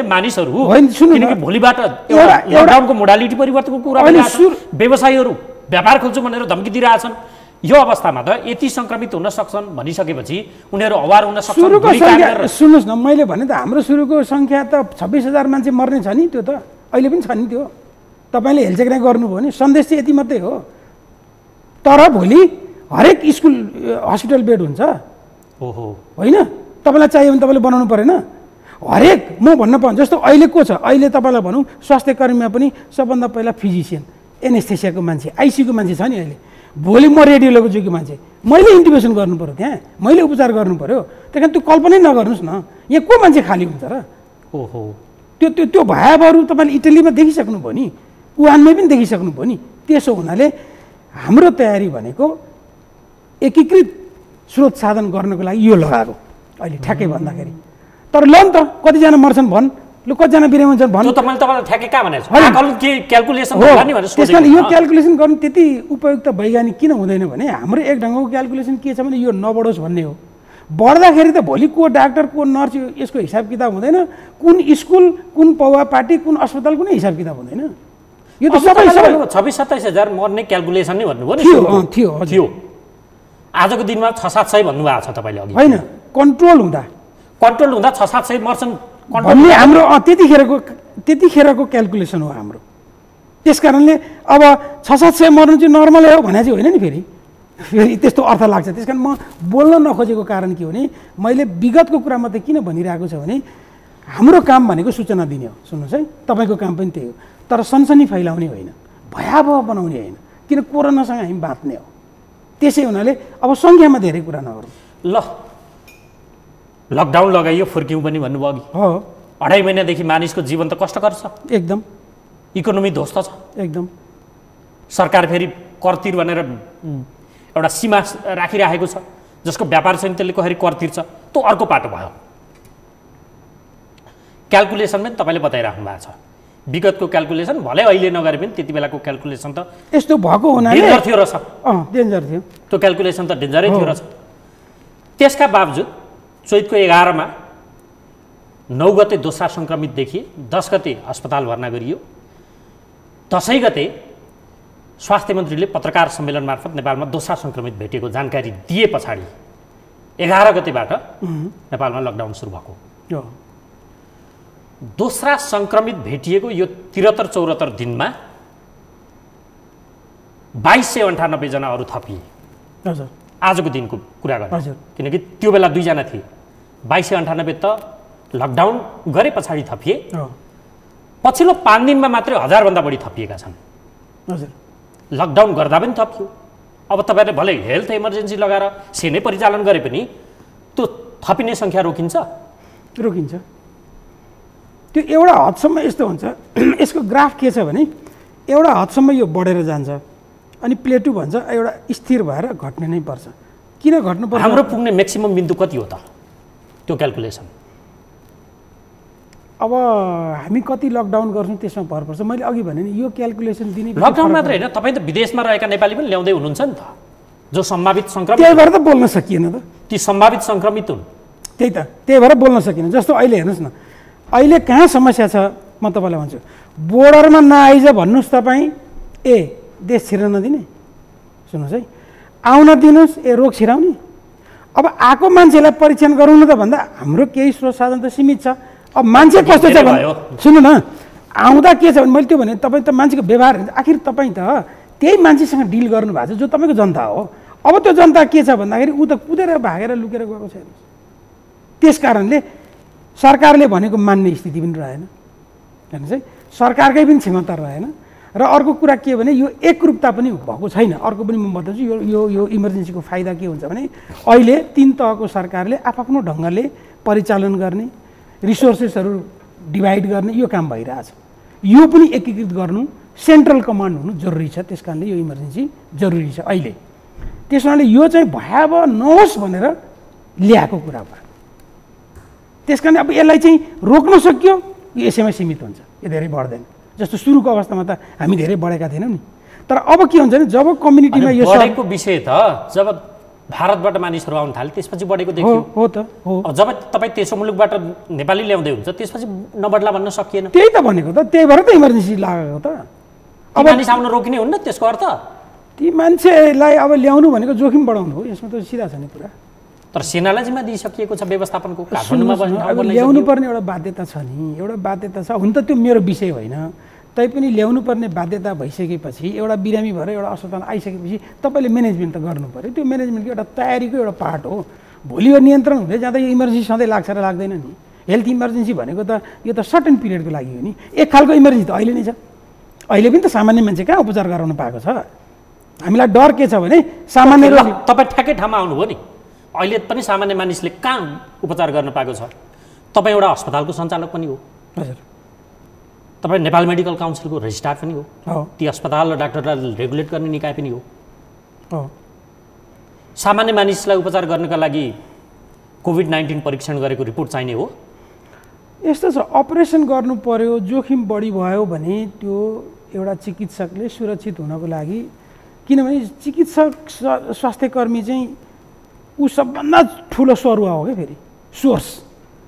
मानिसहरू किनकि भोलिबाट लकडाउनको मोडालिटी परिवर्तनको कुरा भइरहेछ, व्यवसायीहरू व्यापार खोल्छु भनेर धम्की दिइरहेछन्। यो अवस्थामा त यति सङ्क्रमित हुन सक्छन् भनिसकेपछि उनीहरू अवार हुन सक्छन्। सुन्नुहोस् न, मैले भने त हाम्रो सुरुको सङ्ख्या त 26,000 मान्छे मर्ने छ नि, त्यो त अहिले पनि छ नि। त्यो तपाईँले हेलचेक गर्नुभयो भने सन्देश चाहिँ यति मात्रै हो। तर भोलि हरेक स्कुल हस्पिटल बेड हुन्छ होइन? तपाईँलाई चाहियो भने तपाईँले बनाउनु परेन? हरेक म भन्न पाउँछु जस्तो अहिले को छ, अहिले तपाईँलाई भनौँ स्वास्थ्य कर्मीमा पनि सबभन्दा पहिला फिजिसियन, एनेस्थेसियाको मान्छे, आइसियूको मान्छे छ नि अहिले। भोलि म रेडियोलोजीको मान्छे, मैले इन्टिभेसन गर्नु पऱ्यो, त्यहाँ मैले उपचार गर्नु पऱ्यो। त्यही कारण त्यो कल्पनै नगर्नुहोस् न, यहाँ को मान्छे खाली हुन्छ र? ओहो, त्यो त्यो त्यो भयावहहरू तपाईँले इटलीमा देखिसक्नुभयो नि, वुहानमै पनि देखिसक्नुभयो नि। त्यसो हुनाले हाम्रो तयारी भनेको एकीकृत स्रोत साधन गर्नको लागि यो लगाएको अहिले ठ्याक्कै भन्दाखेरि। तर ल नि त, कतिजना मर्छन् भन्, लु कतिजना बिरामी हुन्छन् भन्। तपाईँले तपाईँलाई ठ्याक्कै कहाँ भनेको छ? क्यालकुलेसन होला नि भनेर त्यस कारण यो क्यालकुलेसन गर्नु त्यति उपयुक्त वैज्ञानिक किन हुँदैन भने हाम्रो एक ढङ्गको क्यालकुलेसन के छ भने यो नबढोस् भन्ने हो। बढ्दाखेरि त भोलि को डाक्टर को नर्स यसको हिसाब किताब हुँदैन, कुन स्कुल कुन पौवा पार्टी कुन अस्पताल कुनै हिसाब किताब हुँदैन। यो त सबै 26-27 हजार मर्ने क्यालकुलेसन नै भन्नुभयो नि? थियो। आजको दिनमा 600-700 भन्नुभएको छ तपाईँले अघि। होइन, कन्ट्रोल हुँदा 600-700 मर्छन् भन्ने हाम्रो त्यतिखेरको क्यालकुलेसन हो हाम्रो। त्यस कारणले अब 600-700 मर्नु चाहिँ नर्मलै हो भने चाहिँ होइन नि, फेरि त्यस्तो अर्थ लाग्छ। त्यस कारण म बोल्न नखोजेको कारण के हो भने मैले विगतको कुरा मात्रै किन भनिरहेको छ भने हाम्रो काम भनेको सूचना दिने हो। सुन्नुहोस् है, तपाईँको काम पनि त्यही हो, तर सनसनी फैलाउने होइन, भयावह बनाउने होइन, किन कोरोनासँग हामी बाँच्ने हो। त्यसै हुनाले अब सङ्ख्यामा धेरै कुरा नगरौँ। ल, लकडाउन लगाइयो, फुर्क्यौँ पनि भन्नुभयो अघि। हो, 2.5 महिनादेखि मानिसको जीवन त कष्टकर छ एकदम। इकोनोमी ध्वस्त छ एकदम। सरकार फेरि कर तिर भनेर एउटा सीमा राखिराखेको छ, जसको व्यापार छैन त्यसले कसरी कर तिर्छ, त्यो अर्को पाटो भयो। क्यालकुलेसन पनि तपाईँले बताइराख्नु भएको छ, विगतको क्यालकुलेसन भले अहिले नगरे पनि त्यति बेलाको क्यालकुलेसन त यस्तो भएको हुनाले डेन्जर थियो रहेछ। डेन्जर थियो, त्यो क्यालकुलेसन त डेन्जरै थियो रहेछ। त्यसका बावजुद चैतको 11 मा 9 गते दोस्रा सङ्क्रमित देखिए, 10 गते अस्पताल भर्ना गरियो, 10 गते स्वास्थ्य मन्त्रीले पत्रकार सम्मेलन मार्फत नेपालमा दोस्रा सङ्क्रमित भेटिएको जानकारी दिए पछाडि 11 गतेबाट नेपालमा लकडाउन सुरु भएको। दोस्रा सङ्क्रमित भेटिएको यो 73-74 दिनमा 2298 जना अरू थपिए। हजुर, आजको दिनको कुरा गर्नु, हजुर, किनकि त्यो बेला 2 जना थिए। 2298 त लकडाउन गरे पछाडि थपिए, पछिल्लो 5 दिनमा मात्रै 1000 भन्दा बढी थपिएका छन्। हजुर, लकडाउन गर्दा पनि थपियो। अब तपाईँहरूले भले हेल्थ इमर्जेन्सी लगाएर सेनै परिचालन गरे पनि त्यो थपिने सङ्ख्या रोकिन्छ? रोकिन्छ। त्यो एउटा हदसम्म यस्तो हुन्छ, यसको ग्राफ के छ भने एउटा हदसम्म यो बढेर जान्छ, अनि प्लेटु भन्छ एउटा स्थिर भएर घट्ने नै पर्छ। किन घट्नु पर्छ? हाम्रो पुग्ने म्याक्सिमम बिन्दु कति हो त त्यो क्यालकुलेसन? अब हामी कति लकडाउन गर्छौँ त्यसमा भर पर्छ। मैले अघि भने नि यो क्यालकुलेसन दिने लकडाउन मात्र होइन, तपाईँ त विदेशमा रहेका नेपाली पनि ल्याउँदै हुनुहुन्छ नि त, जो सम्भावित सङ्क्रमित। त्यही भएर त बोल्न सकिएन त, ती सम्भावित सङ्क्रमित हुन्। त्यही त, त्यही भएर बोल्न सकिएन। जस्तो अहिले हेर्नुहोस् न, अहिले कहाँ समस्या छ म तपाईँलाई भन्छु। बोर्डरमा नआइज भन्नुहोस् तपाईँ, ए देश छिर्न नदिने, सुन्नुहोस् है, आउन दिनुहोस्, ए रोग छिराउने। अब आएको मान्छेलाई परीक्षण गरौँ न त भन्दा हाम्रो केही स्रोत साधन त सीमित छ। अब मान्छे कस्तो छ भने सुन्नु न, आउँदा के छ भने मैले त्यो भने तपाईँ त मान्छेको व्यवहार, आखिर तपाईँ त त्यही मान्छेसँग डिल गर्नुभएको छ जो तपाईँको जनता हो। अब त्यो जनता के छ भन्दाखेरि ऊ त कुदेर भागेर लुकेर गएको छैन। त्यस कारणले सरकारले भनेको मान्ने स्थिति पनि रहेन, हेर्नुहोस् है, सरकारकै पनि क्षमता रहेन। र अर्को कुरा के भने यो एकरूपता पनि भएको छैन। अर्को पनि म बताउँछु, यो यो यो इमर्जेन्सीको फाइदा के हुन्छ भने अहिले 3 तहको सरकारले आफ्नो ढङ्गले परिचालन गर्ने, रिसोर्सेसहरू डिभाइड गर्ने यो काम भइरहेछ। यो पनि एकीकृत गर्नु, सेन्ट्रल कमान्ड हुनु जरुरी छ। त्यस कारणले यो इमर्जेन्सी जरुरी छ अहिले। त्यस कारणले यो चाहिँ भयावह नहोस् भनेर ल्याएको कुरा भयो। त्यस कारण अब यसलाई चाहिँ रोक्न सकियो, यो यसैमा सीमित हुन्छ, यो धेरै बढ्दैन। जस्तो सुरुको अवस्थामा त हामी धेरै बढेका थिएनौँ नि। तर अब के हुन्छ भने जब कम्युनिटीमा यो बढेको विषय त जब भारतबाट मानिसहरू आउन थाले त्यसपछि बढेको देखियो। हो त हो। जब तपाईँ त्यसो मुलुकबाट नेपाली ल्याउँदै हुन्छ त्यसपछि नबढ्ला भन्न सकिएन। त्यही त भनेको त, त्यही भएर त इमर्जेन्सी लागेको त। अब मानिस आउन रोकिने हुन्न त्यसको अर्थ? ती मान्छेलाई अब ल्याउनु भनेको जोखिम बढाउनु हो, यसमा त सिधा छ नि कुरा। तर सेनालाई जिम्मा दिइसकिएको छ व्यवस्थापनको। काठमाडौँमा अब ल्याउनु पर्ने एउटा बाध्यता छ नि, एउटा बाध्यता छ। हुन त त्यो मेरो विषय होइन, तैपनि ल्याउनु पर्ने बाध्यता भइसकेपछि एउटा बिरामी भएर एउटा अस्पताल आइसकेपछि तपाईँले म्यानेजमेन्ट त गर्नु पऱ्यो। त्यो म्यानेजमेन्टको एउटा तयारीको एउटा पार्ट हो। भोलि यो नियन्त्रण हुँदै जाँदा यो इमर्जेन्सी सधैँ लाग्छ र लाग्दैन नि। हेल्थ इमर्जेन्सी भनेको त यो त सर्टेन पिरियडको लागि हो नि। एक खालको इमर्जेन्सी त अहिले नै छ। अहिले पनि त सामान्य मान्छे कहाँ उपचार गराउन पाएको छ? हामीलाई डर के छ भने सामान्य तपाईँ ठ्याक्कै ठाउँमा आउनुभयो नि। अहिले पनि सामान्य मानिसले कहाँ उपचार गर्न पाएको छ? तपाईँ एउटा अस्पतालको सञ्चालक पनि हो। हजुर, तपाईँ नेपाल मेडिकल काउन्सिलको रेजिस्ट्रार पनि हो। ती अस्पताल र डाक्टरलाई रेगुलेट गर्ने निकाय पनि हो। सामान्य मानिसलाई उपचार गर्नका लागि कोभिड-19 परीक्षण गरेको रिपोर्ट चाहिने हो। यस्तो छ, अपरेसन गर्नु पर्यो, जोखिम बढी भयो भने त्यो एउटा चिकित्सकले सुरक्षित हुनको लागि, किनभने चिकित्सक स्वास्थ्यकर्मी चाहिँ ऊ सबभन्दा ठुलो सरुवा हो क्या, फेरि सोर्स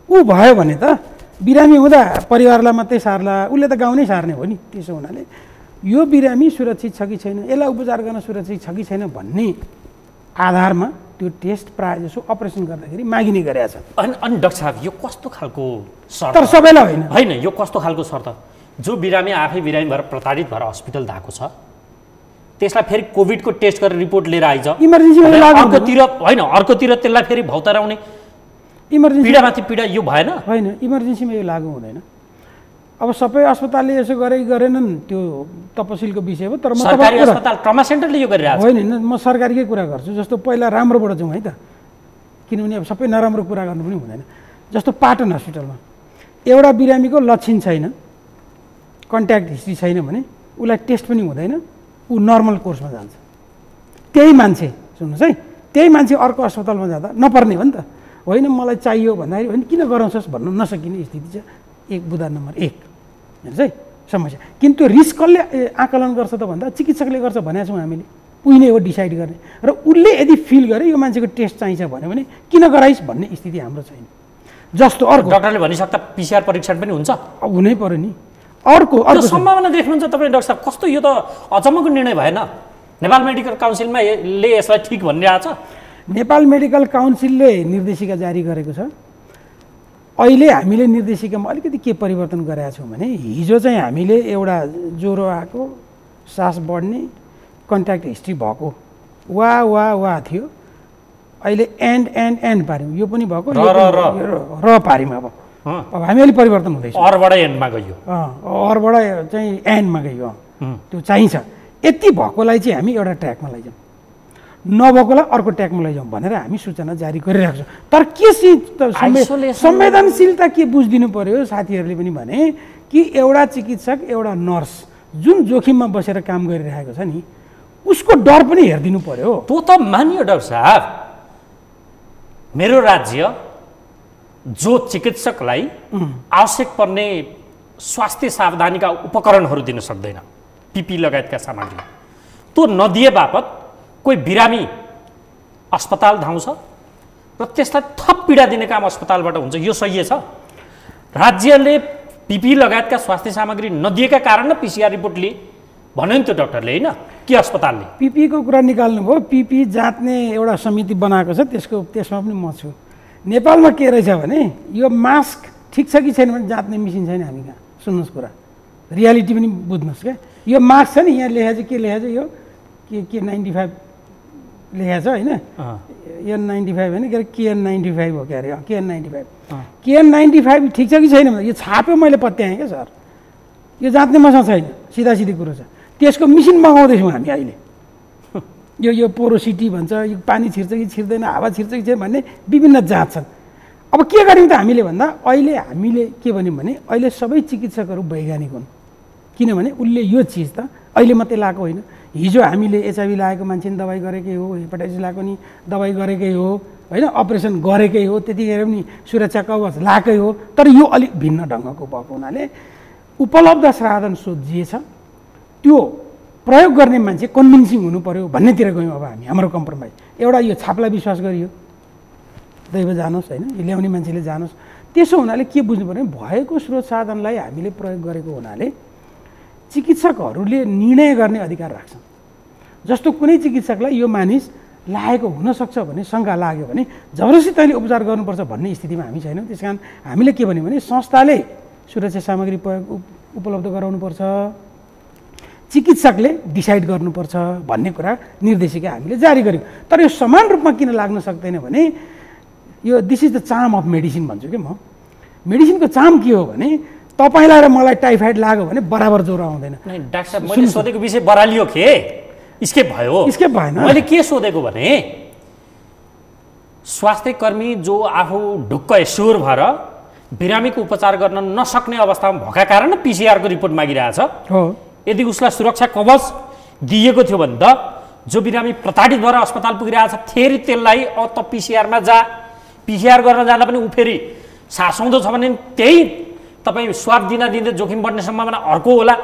ऊ भयो भने त बिरामी हुँदा परिवारलाई मात्रै सार्ला, उसले त गाउँ नै सार्ने हो नि। त्यसो हुनाले यो बिरामी सुरक्षित छ कि छैन, यसलाई उपचार गर्न सुरक्षित छ कि छैन भन्ने आधारमा त्यो टेस्ट प्रायः जसो अपरेसन गर्दाखेरि मागिने गरेका छ। अनि डाक्टर साहब यो कस्तो खालको शर्त? तर सबैलाई होइन होइन, यो कस्तो खालको शर्त? जो बिरामी आफै बिरामी भएर प्रताडित भएर हस्पिटल धाएको छ त्यसलाई फेरि कोभिडको टेस्ट गरेर रिपोर्ट लिएर आइज, इमर्जेन्सीमा लागु अर्कोतिर होइन, अर्कोतिर त्यसलाई फेरि भौताराउने, इमर्जेन्सी पीडामाथि पीडा, यो भएन? होइन, इमर्जेन्सीमा यो लागु हुँदैन। अब सबै अस्पतालले यसो गरेनन्, त्यो तपसिलको विषय हो। तर म सरकारी अस्पताल ट्रमा सेन्टरले यो गरिरहेको होइन, म सरकारीकै कुरा गर्छु। जस्तो पहिला राम्रोबाट जाउँ है त, किनभने अब सबै नराम्रो कुरा गर्नु पनि हुँदैन। जस्तो पाटन हस्पिटलमा एउटा बिरामीको लक्षण छैन, कन्ट्याक्ट हिस्ट्री छैन भने उसलाई टेस्ट पनि हुँदैन, ऊ नर्मल कोर्समा जान्छ। त्यही मान्छे सुन्नुहोस् है, त्यही मान्छे अर्को अस्पतालमा जाँदा नपर्ने हो नि त, होइन मलाई चाहियो भन्दाखेरि होइन किन गराउँछस् भन्नु नसकिने स्थिति छ। एक बुदा नम्बर 1 हेर्नुहोस् है समस्या। किन्तु रिस्क कसले आकलन गर्छ त भन्दा चिकित्सकले गर्छ भनेको छौँ हामीले, उही नै हो डिसाइड गर्ने। र उसले यदि फिल गरे यो मान्छेको टेस्ट चाहिन्छ भन्यो भने किन गराइस् भन्ने स्थिति हाम्रो छैन। जस्तो अर्को डाक्टरले भनिसक्दा पिसिआर परीक्षण पनि हुन्छ, हुनै पर्यो नि। अर्को सम्भावना देख्नुहुन्छ तपाईँ डाक्टर साहब? कस्तो यो त अचम्मको निर्णय भएन? नेपाल मेडिकल काउन्सिलमा यसलाई ठिक भनिरहेछ। नेपाल मेडिकल काउन्सिलले निर्देशिका जारी गरेको छ। अहिले हामीले निर्देशिकामा अलिकति के परिवर्तन गरेका छौँ भने हिजो चाहिँ हामीले एउटा ज्वरो आएको, सास बढ्ने, कन्ट्याक्ट हिस्ट्री भएको वा थियो। अहिले एन्ड पार्यौँ, यो पनि भएको र पार्यौँ। अब हामी अहिले परिवर्तन हुँदैछ, अरबाट एन्डमा गयो, अरबाट चाहिँ एन्डमा गयो। त्यो चाहिन्छ। यति भएकोलाई चाहिँ हामी एउटा ट्र्याकमा लैजाउँ, नभएकोलाई अर्को ट्र्याकमा लैजाउँ भनेर हामी सूचना जारी गरिरहेको छौँ। तर के संवेदनशीलता के बुझिदिनु पर्यो साथीहरूले पनि भने कि एउटा चिकित्सक एउटा नर्स जुन जोखिममा बसेर काम गरिरहेको छ नि उसको डर पनि हेरिदिनु पर्यो। त्यो त मानियो डाक्टर साहब, मेरो राज्य जो चिकित्सकलाई आवश्यक पर्ने स्वास्थ्य सावधानीका उपकरणहरू दिन सक्दैन, पिपी लगायतका सामग्री, त्यो नदिए बापत कोही बिरामी अस्पताल धाउँछ र त्यसलाई थप पीडा दिने काम अस्पतालबाट हुन्छ। यो सही छ? राज्यले पिपी लगायतका स्वास्थ्य सामग्री नदिएका कारण न पिसिआर रिपोर्ट लिए भन्यो नि त्यो डाक्टरले, होइन कि अस्पतालले? पिपीको कुरा निकाल्नुभयो। पिपी जाँच्ने एउटा समिति बनाएको छ, त्यसमा पनि म छु। नेपालमा के रहेछ भने यो मास्क ठिक छ कि छैन भने जाँच्ने मेसिन छैन हामी कहाँ। सुन्नुहोस् कुरा, रियालिटी पनि बुझ्नुहोस् क्या। यो मास्क छ नि, यहाँ लेखेको छ, के लेखेको छ, यो के 95 लेखेको छ होइन, N95 होइन, के अरे KN95 हो क्या अरे, KN95। KN95 ठिक छ कि छैन भने यो छाप्यो, मैले पत्याएँ क्या सर, यो जाँच्ने मसँग छैन, सिधा कुरो छ। त्यसको मेसिन मगाउँदैछौँ हामी अहिले। यो पोरोसिटी भन्छ, यो पानी छिर्छ कि छिर्दैन, हावा छिर्छ कि छैन भन्ने विभिन्न जाँच छन्। अब के गर्यौँ त हामीले भन्दा अहिले हामीले के भन्यौँ भने अहिले सबै चिकित्सकहरू वैज्ञानिक हुन्, किनभने उसले यो चिज त अहिले मात्रै लगाएको होइन। हिजो हामीले एचआइभी लागेको मान्छे नि दबाई गरेकै हो, हेपाटाइटिस लागेको नि दबाई गरेकै हो, होइन अपरेसन गरेकै हो, त्यतिखेर पनि सुरक्षा कवच लगाएकै हो। तर यो अलिक भिन्न ढङ्गको भएको हुनाले उपलब्ध साधन सोधिए छ, त्यो प्रयोग गर्ने मान्छे कन्भिन्सिङ हुनु पर्यो भन्नेतिर गयौँ। अब हाम्रो कम्प्रोमाइज एउटा यो छापलाई विश्वास गरियो, दैव जानुहोस् होइन, यो ल्याउने मान्छेले जानुहोस्। त्यसो हुनाले के बुझ्नु पर्यो, भएको स्रोत साधनलाई हामीले प्रयोग गरेको हुनाले चिकित्सकहरूले निर्णय गर्ने अधिकार राख्छन्। जस्तो कुनै चिकित्सकलाई यो मानिस लागेको हुनसक्छ भने शङ्का लाग्यो भने जबरजस्ती तैँले उपचार गर्नुपर्छ भन्ने स्थितिमा हामी छैनौँ। त्यस कारण हामीले के भन्यौँ भने संस्थाले सुरक्षा सामग्री उपलब्ध गराउनुपर्छ, चिकित्सकले डिसाइड गर्नुपर्छ भन्ने कुरा निर्देशिका हामीले जारी गर्यौँ। तर यो समान रूपमा किन लाग्न सक्दैन भने यो this is the charm of medicine भन्छु कि म। मेडिसिनको चार्म के हो भने तपाईँलाई र मलाई टाइफाइड लाग्यो भने बराबर ज्वरो आउँदैन। डाक्टर साहब मैले सोधेको विषय बरालियो के स्केप भयो? स्केप भएन। मैले के सोधेको भने स्वास्थ्य कर्मी जो आफू ढुक्क एस्योर भएर बिरामीको उपचार गर्न नसक्ने अवस्थामा भएका कारण पिसिआरको रिपोर्ट मागिरहेछ हो। यदि उसलाई सुरक्षा कवच दिएको थियो भने त जो बिरामी प्रताडित भएर अस्पताल पुगिरहेछ फेरि त्यसलाई त पिसिआरमा जा, पिसिआर गर्न जाँदा पनि ऊ फेरि सासौँदो छ भने त्यही तपाईँ स्वाब दिँदै जोखिम बढ्ने सम्भावना अर्को होला।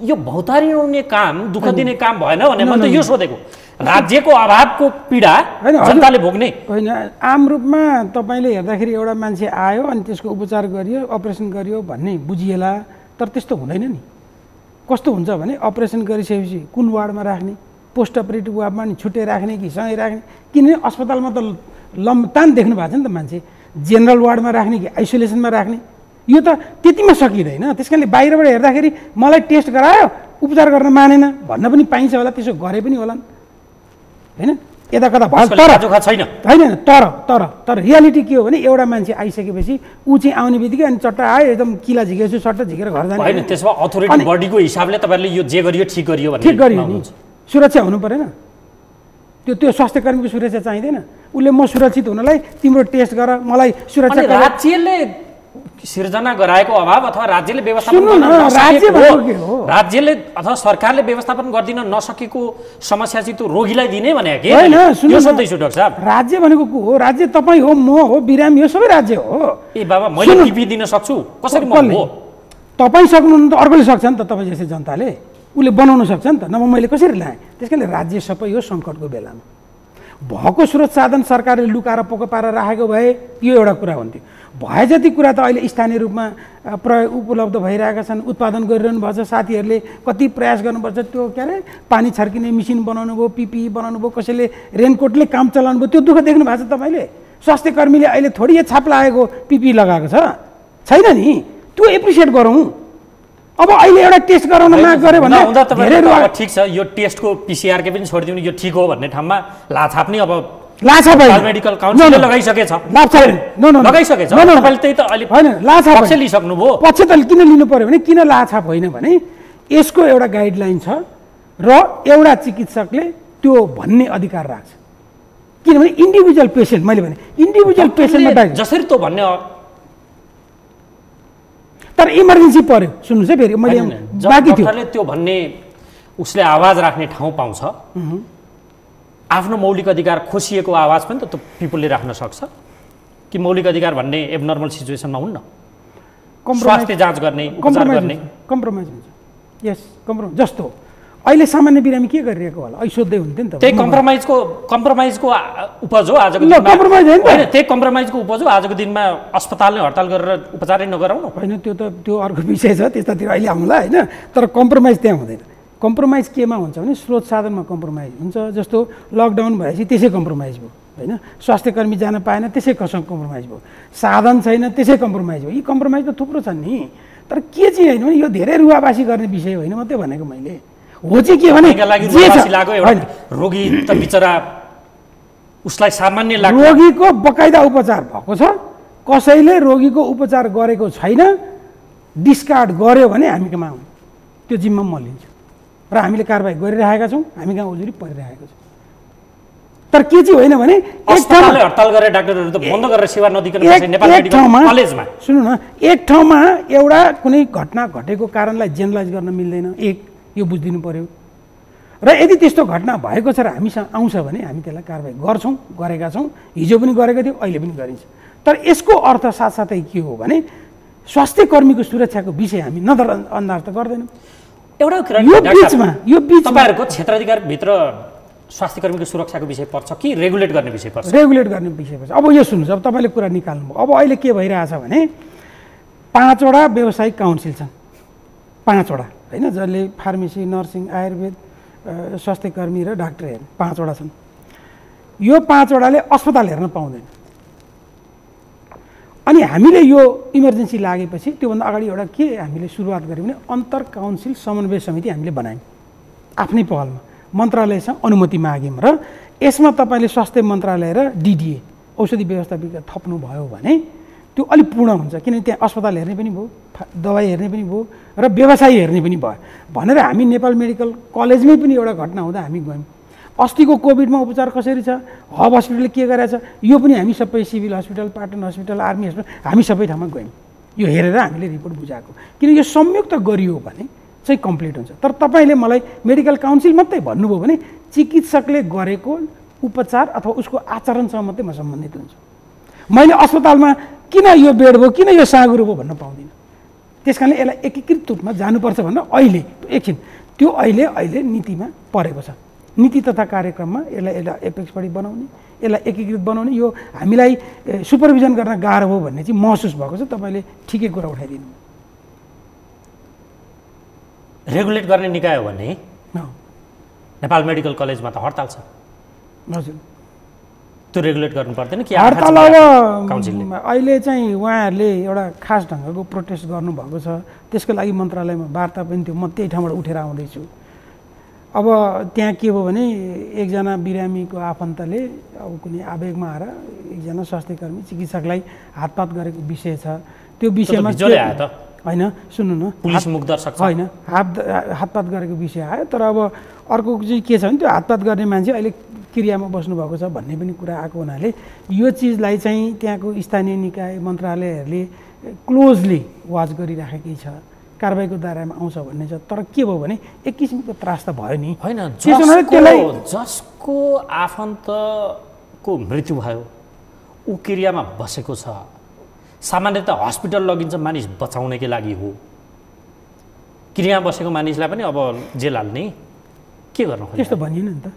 यो भौतारी आउने काम, दुःख दिने काम भएन भने मैले त यो सोधेको। राज्यको अभावको पीडा जनताले भोग्ने होइन। आम रूपमा तपाईँले हेर्दाखेरि एउटा मान्छे आयो अनि त्यसको उपचार गरियो, अपरेसन गरियो भन्ने बुझिएला, तर त्यस्तो हुँदैन नि। कस्तो हुन्छ भने अपरेसन गरिसकेपछि कुन वार्डमा राख्ने, पोस्ट अपरेटिभ वार्डमा नि छुट्टै राख्ने कि सँगै राख्ने, किनभने अस्पतालमा त लम्तान देख्नु भएको छ नि त मान्छे, जेनरल वार्डमा राख्ने कि आइसोलेसनमा राख्ने, यो त त्यतिमा सकिँदैन। त्यस कारणले बाहिरबाट हेर्दाखेरि मलाई टेस्ट गरायो उपचार गर्न मानेन भन्न पनि पाइन्छ होला, त्यसो गरे पनि होला होइन, यता कता भयो। छैन होइन, तर रियालिटी के हो भने एउटा मान्छे आइसकेपछि ऊ चाहिँ आउने बित्तिकै अनि चट्टा आयो एकदम किला झिकेछु सट्ट झिकेर घर जाने होइन। त्यसमा अथोरिटी बडीको हिसाबले तपाईँले यो जे गरियो ठिक गरियो भने ठिक गरियो नि, सुरक्षा हुनु परेन। त्यो स्वास्थ्य कर्मीको सुरक्षा चाहिँदैन। उसले म सुरक्षित हुनलाई तिम्रो टेस्ट गर, मलाई सुरक्षा। राज्यले सिर्जना गराएको अभाव अथवा राज्यले व्यवस्थापन सुन्नु गर्न न, राज्य नसकेको भनेको के हो? राज्यले अथवा सरकारले व्यवस्थापन गरिदिन नसकेको समस्या चाहिँ त्यो रोगीलाई दिने भने के होइन, सुन्नु यो न। सोध्दैछु डाक्टर साहब। राज्य भनेको को हो? राज्य तपाईँ हो, म हो, बिरामी हो, सबै राज्य हो। ए बाबा मैले सुन्नु। पिपी दिन सक्छु कसरी म कसले? हो? तपाईँ सक्नुहुन्न त अर्कोले सक्छ नि त, तपाईँ जस्तै जनताले उसले बनाउन सक्छ नि त, नभए मैले कसरी ल्याएँ? त्यस कारणले राज्य सबै यो सङ्कटको बेलामा भएको स्रोत साधन सरकारले लुकाएर पोको पारेर राखेको भए यो एउटा कुरा हुन्थ्यो। भए जति कुरा त अहिले स्थानीय रूपमा प्रयोग उपलब्ध भइरहेका छन्, उत्पादन गरिरहनु भएको छ, साथीहरूले कति प्रयास गर्नुपर्छ। त्यो के अरे पानी छर्किने मेसिन बनाउनु भयो, पिपिई बनाउनु भयो, कसैले रेनकोटले काम चलाउनु भयो, त्यो दुःख देख्नु भएको छ तपाईँले? स्वास्थ्य कर्मीले अहिले थोरै यो छाप लागेको पिपिई लगाएको छैन नि, त्यो एप्रिसिएट गरौँ। अब अहिले एउटा टेस्ट गराउन माग गऱ्यो भने ठिक छ, यो टेस्टको पिसिआर के पनि छोडिदिनु, यो ठिक हो भन्ने ठाउँमा लाछाप नि अब लाछाप मेडिकल काउन्सिलले लगाइसकेछ, लगाइसकेछ। तपाईँले त्यही त अहिले होइन, लाछाप पक्ष लिइसक्नुभयो। पक्ष त किन लिनु पर्यो भने, किन लाछाप होइन भने यसको एउटा गाइडलाइन छ र एउटा चिकित्सकले त्यो भन्ने अधिकार राख्छ। किनभने इन्डिभिजुअल पेसेन्ट, मैले भने इन्डिभिजुअल पेसेन्टमा जसरी त्यो भन्ने तर इमर्जेन्सी पर्यो, सुन्नुहोस् है फेरि मैले बाँकी थियो त्यो भन्ने उसले आवाज राख्ने ठाउँ पाउँछ। आफ्नो मौलिक अधिकार खोसिएको आवाज पनि त पिपुलले राख्न सक्छ कि मौलिक अधिकार भन्ने एबनर्मल सिचुएसनमा हुन्न। स्वास्थ्य जाँच गर्ने, उपचार गर्ने कम्प्रोमाइज हुन्छ। यस, कम्प्रोमाइज जस्तो अहिले सामान्य बिरामी के गरिरहेको होला अहिले सोध्दै हुन्थ्यो नि त। त्यही कम्प्रोमाइजको उपज हो आजको दिनमा। कम्प्रोमाइज होइन होइन, त्यही कम्प्रोमाइजको उपज हो आजको दिनमा अस्पतालले हडताल गरेर उपचारै नगराउनु। होइन, त्यो अर्को विषय छ, त्यस्तातिर अहिले आउँला होइन। तर कम्प्रोमाइज त्यहाँ हुँदैन। कम्प्रोमाइज केमा हुन्छ भने स्रोत साधनमा कम्प्रोमाइज हुन्छ। जस्तो लकडाउन भएपछि त्यसै कम्प्रोमाइज भयो होइन, स्वास्थ्य कर्मी जान पाएन त्यसै कम्प्रोमाइज भयो, साधन छैन त्यसै कम्प्रोमाइज भयो। यी कम्प्रोमाइज त थुप्रो छन् नि। तर के चाहिँ होइन भने यो धेरै रुवाबासी गर्ने विषय होइन मात्रै भनेको मैले। हो चाहिँ के भने रोगी त बिचरा उसलाई सामान्य लाग्छ, रोगीको बकाइदा उपचार भएको छ, कसैले रोगीको उपचार गरेको छैन, डिस्कार्ड गर्यो भने हामी कहाँ आउँ, त्यो जिम्मा म लिन्छु र हामीले कारबाही गरिरहेका छौँ। हामी कहाँ उजुरी परिरहेको छ। तर के चाहिँ होइन भने अस्पतालले हडताल गरेर डाक्टरहरू त बन्द गरेर सेवा नदिकन नेपाल मेडिकल कलेजमा सुन्नु न, एक ठाउँमा एउटा कुनै घटना घटेको कारणलाई जेनरलाइज गर्न मिल्दैन। यो बुझिदिनु पर्यो। र यदि त्यस्तो घटना भएको छ र हामीसँग आउँछ भने हामी त्यसलाई कारबाही गर्छौँ, गरेका छौँ, हिजो पनि गरेका थियौँ, अहिले पनि गरिन्छ। तर यसको अर्थ साथसाथै के हो भने स्वास्थ्य कर्मीको सुरक्षाको विषय हामी नजरअन्दाज त गर्दैनौँ। एउटा कुरा यो बिचमा तपाईँहरूको क्षेत्राधिकारभित्र स्वास्थ्य कर्मीको सुरक्षाको विषय पर्छ कि रेगुलेट गर्ने विषय पर्छ? रेगुलेट गर्ने विषय पर्छ। अब यो सुन्नुहोस्, अब तपाईँले कुरा निकाल्नुभयो। अब अहिले के भइरहेछ भने 5वटा व्यावसायिक काउन्सिल छन्, 5वटा होइन, जसले फार्मेसी, नर्सिङ, आयुर्वेद, स्वास्थ्य कर्मी र डाक्टर हेर्ने 5वटा छन्। यो 5वटाले अस्पताल हेर्न पाउँदैन। अनि हामीले यो इमर्जेन्सी लागेपछि त्योभन्दा अगाडि एउटा के हामीले सुरुवात गऱ्यौँ भने अन्तर काउन्सिल समन्वय समिति हामीले बनायौँ आफ्नै पहलमा, मन्त्रालयसँग अनुमति माग्यौँ र यसमा तपाईँले स्वास्थ्य मन्त्रालय र डिडिए औषधि व्यवस्थापिका थप्नुभयो भने त्यो अलिक पूर्ण हुन्छ। किनभने त्यहाँ अस्पताल हेर्ने पनि भयो, दबाई हेर्ने पनि भयो र व्यवसाय हेर्ने पनि भयो भनेर हामी नेपाल मेडिकल कलेजमै पनि एउटा घटना हुँदा हामी गयौँ। अस्तिको कोभिडमा उपचार कसरी छ, हब हस्पिटलले के गरेछ, यो पनि हामी सबै civil hospital, Patan hospital, army hospital, हामी सबै ठाउँमा गयौँ। यो हेरेर हामीले रिपोर्ट बुझाएको। किन यो संयुक्त गरियो भने चाहिँ कम्प्लिट हुन्छ। तर तपाईँले मलाई मेडिकल काउन्सिल मात्रै भन्नुभयो भने चिकित्सकले गरेको उपचार अथवा उसको आचरणसँग मात्रै म सम्बन्धित हुन्छु। मैले अस्पतालमा किन यो बेड भयो, किन यो साँगुरो भयो भन्न पाउँदिनँ। त्यस कारणले यसलाई एकीकृत रूपमा जानुपर्छ भनेर अहिले एकछिन त्यो अहिले नीतिमा परेको छ। नीति तथा कार्यक्रममा यसलाई एपेक्स बढी बनाउने, यसलाई एकीकृत बनाउने, यो हामीलाई सुपरभिजन गर्न गाह्रो हो भन्ने चाहिँ महसुस भएको छ। तपाईँले ठिकै कुरा उठाइदिनु। रेगुलेट गर्ने निकाय हो भने नेपाल मेडिकल कलेजमा त हडताल छ। हजुर, त्यो रेगुलेट गर्नु पर्दैन कि? हडताल अब अहिले चाहिँ उहाँहरूले एउटा खास ढङ्गको प्रोटेस्ट गर्नुभएको छ, त्यसको लागि मन्त्रालयमा वार्ता पनि थियो। म त्यही ठाउँबाट उठेर आउँदैछु। अब त्यहाँ के भयो भने एकजना बिरामीको आफन्तले अब कुनै आवेगमा आएर एकजना स्वास्थ्य कर्मी चिकित्सकलाई हातपात गरेको विषय छ। त्यो विषयमा होइन, सुन्नु न, पुलिस मुख दर्शक होइन, हातपात गरेको विषय आयो। तर अब अर्को चाहिँ के छ भने त्यो हातपात गर्ने मान्छे अहिले क्रियामा बस्नुभएको छ भन्ने पनि कुरा आएको हुनाले यो चिजलाई चाहिँ त्यहाँको स्थानीय निकाय मन्त्रालयहरूले क्लोजली वाच गरिराखेकै छ, कारबाहीको दायरामा आउँछ भन्ने छ। तर के भयो भने एक किसिमको त्रास त भयो नि। होइन, त्यसलाई जसको आफन्तको मृत्यु भयो ऊ क्रियामा बसेको छ, सामान्यतः हस्पिटल लगिन्छ मानिस बचाउनकै लागि हो। क्रियामा बसेको मानिसलाई पनि अब जेल हाल्ने के गर्नु? त्यस्तो भनिएन नि त,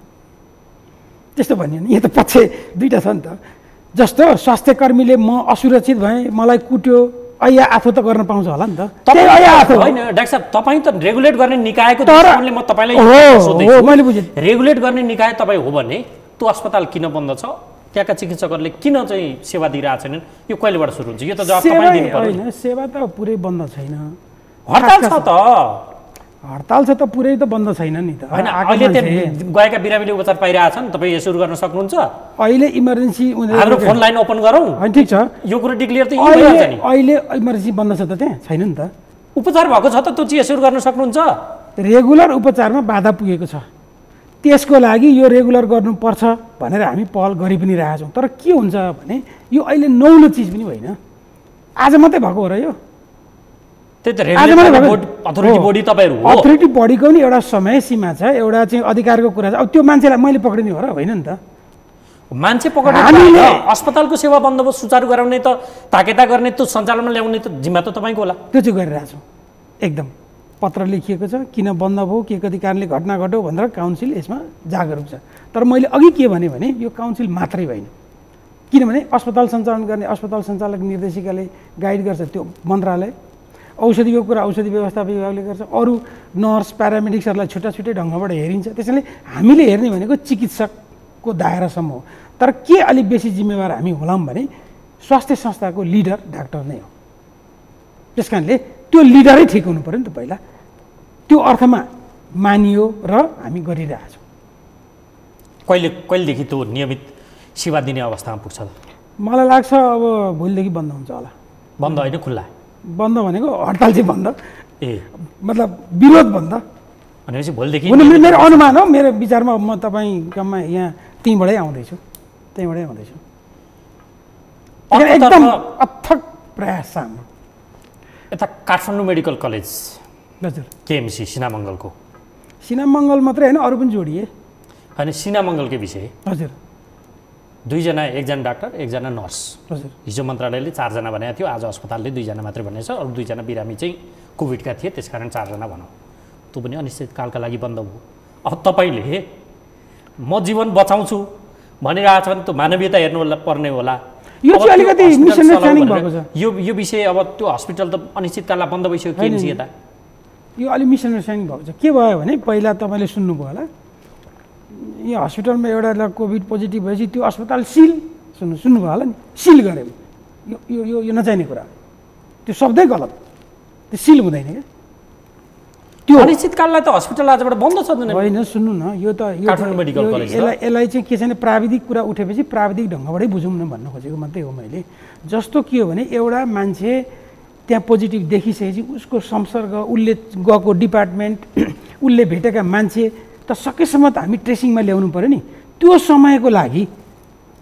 त्यस्तो भनिएन। यहाँ त पक्ष दुईवटा छ नि त। जस्तो स्वास्थ्यकर्मीले म असुरक्षित भएँ, मलाई कुट्यो, ऐया आफू त गर्न पाउँछ होला नि त। होइन डाक्टर साहब, तपाईँ त रेगुलेट गर्ने निकायको दृष्टिकोणले म तपाईँलाई सोध्दैछु। मैले बुझेँ। रेगुलेट गर्ने निकाय तपाईँ हो भने त्यो अस्पताल किन बन्द छ? त्यहाँका चिकित्सकहरूले किन चाहिँ सेवा दिइरहेको छैनन्? यो कहिलेबाट सुरु हुन्छ? यो त जवाब तपाईँ दिनु पर्यो। होइन, सेवा त पुरै बन्द छैन। हडताल छ त, हडताल छ त, पुरै त बन्द छैन नि त। होइन, अहिले त्यहाँ गएका बिरामीले उपचार पाइरहेछन्, तपाईँ यो सुरु गर्न सक्नुहुन्छ? अहिले इमर्जेन्सी हाम्रो फोन लाइन ओपन गरौँ। होइन, ठिक छ, यो कुरो डिक्लियर त भइहाल्छ नि। अहिले इमर्जेन्सी बन्द छ त, त्यहाँ छैन नि त। उपचार भएको छ त, त्यो चाहिँ सुरु गर्न सक्नुहुन्छ? रेगुलर उपचारमा बाधा पुगेको छ, त्यसको लागि यो रेगुलर गर्नुपर्छ भनेर हामी पहल गरि पनि रहेका छौँ। तर के हुन्छ भने यो अहिले नौलो चिज पनि होइन, आज मात्रै भएको हो र यो। त्यही त अथोरिटी बडी तपाईँहरू हो। अथोरिटी बडीको नि एउटा समय सीमा छ, एउटा चाहिँ अधिकारको कुरा छ। अब त्यो मान्छेलाई मैले पक्रिने हो र होइन नि त? मान्छे पक्रिने, अस्पतालको सेवा बन्दोबस्त सुचारू गराउने त, ताकेता गर्ने, त्यो सञ्चालनमा ल्याउने त जिम्मा त तपाईँको होला। त्यो चाहिँ गरिरहेको छौँ। एकदम पत्र लेखिएको छ, किन बन्द भयो, के कति कारणले घटना घट्यो भनेर काउन्सिल यसमा जागरुक छ। तर मैले अघि के भने यो काउन्सिल मात्रै होइन, किनभने अस्पताल सञ्चालन गर्ने अस्पताल सञ्चालक निर्देशिकाले गाइड गर्छ, त्यो मन्त्रालय। औषधिको कुरा औषधि व्यवस्थापन विभागले गर्छ, अरू नर्स प्यारामेडिक्सहरूलाई छुट्टै ढङ्गबाट हेरिन्छ। त्यसैले हामीले हेर्ने भनेको चिकित्सकको दायरासम्म हो। तर के अलिक बेसी जिम्मेवार हामी होलाौँ भने स्वास्थ्य संस्थाको लिडर डाक्टर नै हो। त्यस कारणले त्यो लिडरै ठिक हुनु पऱ्यो नि त पहिला, त्यो अर्थमा मानियो र हामी गरिरहेछौँ। कहिलेदेखि त्यो नियमित सेवा दिने अवस्थामा पुग्छ त? मलाई लाग्छ अब भोलिदेखि बन्द हुन्छ होला। बन्द होइन, खुल्ला? बन्द भनेको हडताल चाहिँ बन्द, मतलब विरोध बन्द भनेपछि भोलिदेखि। मेरो अनुमान हो, मेरो विचारमा म तपाईँकोमा यहाँ त्यहीँबाटै आउँदैछु। एकदम अथक प्रयास छ हाम्रो। यता काठमाडौँ मेडिकल कलेज, हजुर, केएमसी सिनामङ्गलको, सिनामङ्गल मात्रै होइन अरू पनि जोडिए। होइन, सिनामङ्गलकै विषय। हजुर, दुईजना, एकजना डाक्टर एकजना नर्स। हजुर, हिजो मन्त्रालयले 4 जना भनेको थियो, आज अस्पतालले 2 जना मात्रै भनेको छ। अरू 2 जना बिरामी चाहिँ कोभिडका थिए, त्यसकारण 4 जना भनौँ। त्यो पनि अनिश्चितकालका लागि बन्द भयो। अब तपाईँले म जीवन बचाउँछु भनिरहेको छ भने त्यो मानवीयता हेर्नु पर्ने होला। यो चाहिँ अलिकति मिसअन्डरस्ट्यान्डिङ भएको छ। यो विषय अब त्यो हस्पिटल त अनिश्चितकाललाई बन्द भइसक्यो केएमसी यता। यो अलिक मिसअन्डरस्ट्यान्डिङ भएको छ। के भयो भने पहिला तपाईँले सुन्नुभयो होला, यो हस्पिटलमा एउटा कोभिड पोजिटिभ भएपछि त्यो अस्पताल सिल, सुन्नुभयो होला नि, सिल गऱ्यो। यो नचाहिने कुरा, त्यो शब्दै गलत, त्यो सिल हुँदैन क्या। त्यो अनिश्चितकाललाई त हस्पिटल आजबाट बन्द छ होइन। सुन्नु न, यो त काठमाडौँ मेडिकल कलेज यसलाई चाहिँ के छैन, प्राविधिक कुरा उठेपछि प्राविधिक ढङ्गबाटै बुझौँ न भन्न खोजेको मात्रै हो मैले। जस्तो के हो भने एउटा मान्छे त्यहाँ पोजिटिभ देखिसकेपछि उसको संसर्ग, उसले गएको डिपार्टमेन्ट, उसले भेटेका मान्छे त सकेसम्म त हामी ट्रेसिङमा ल्याउनु पऱ्यो नि। त्यो समयको लागि,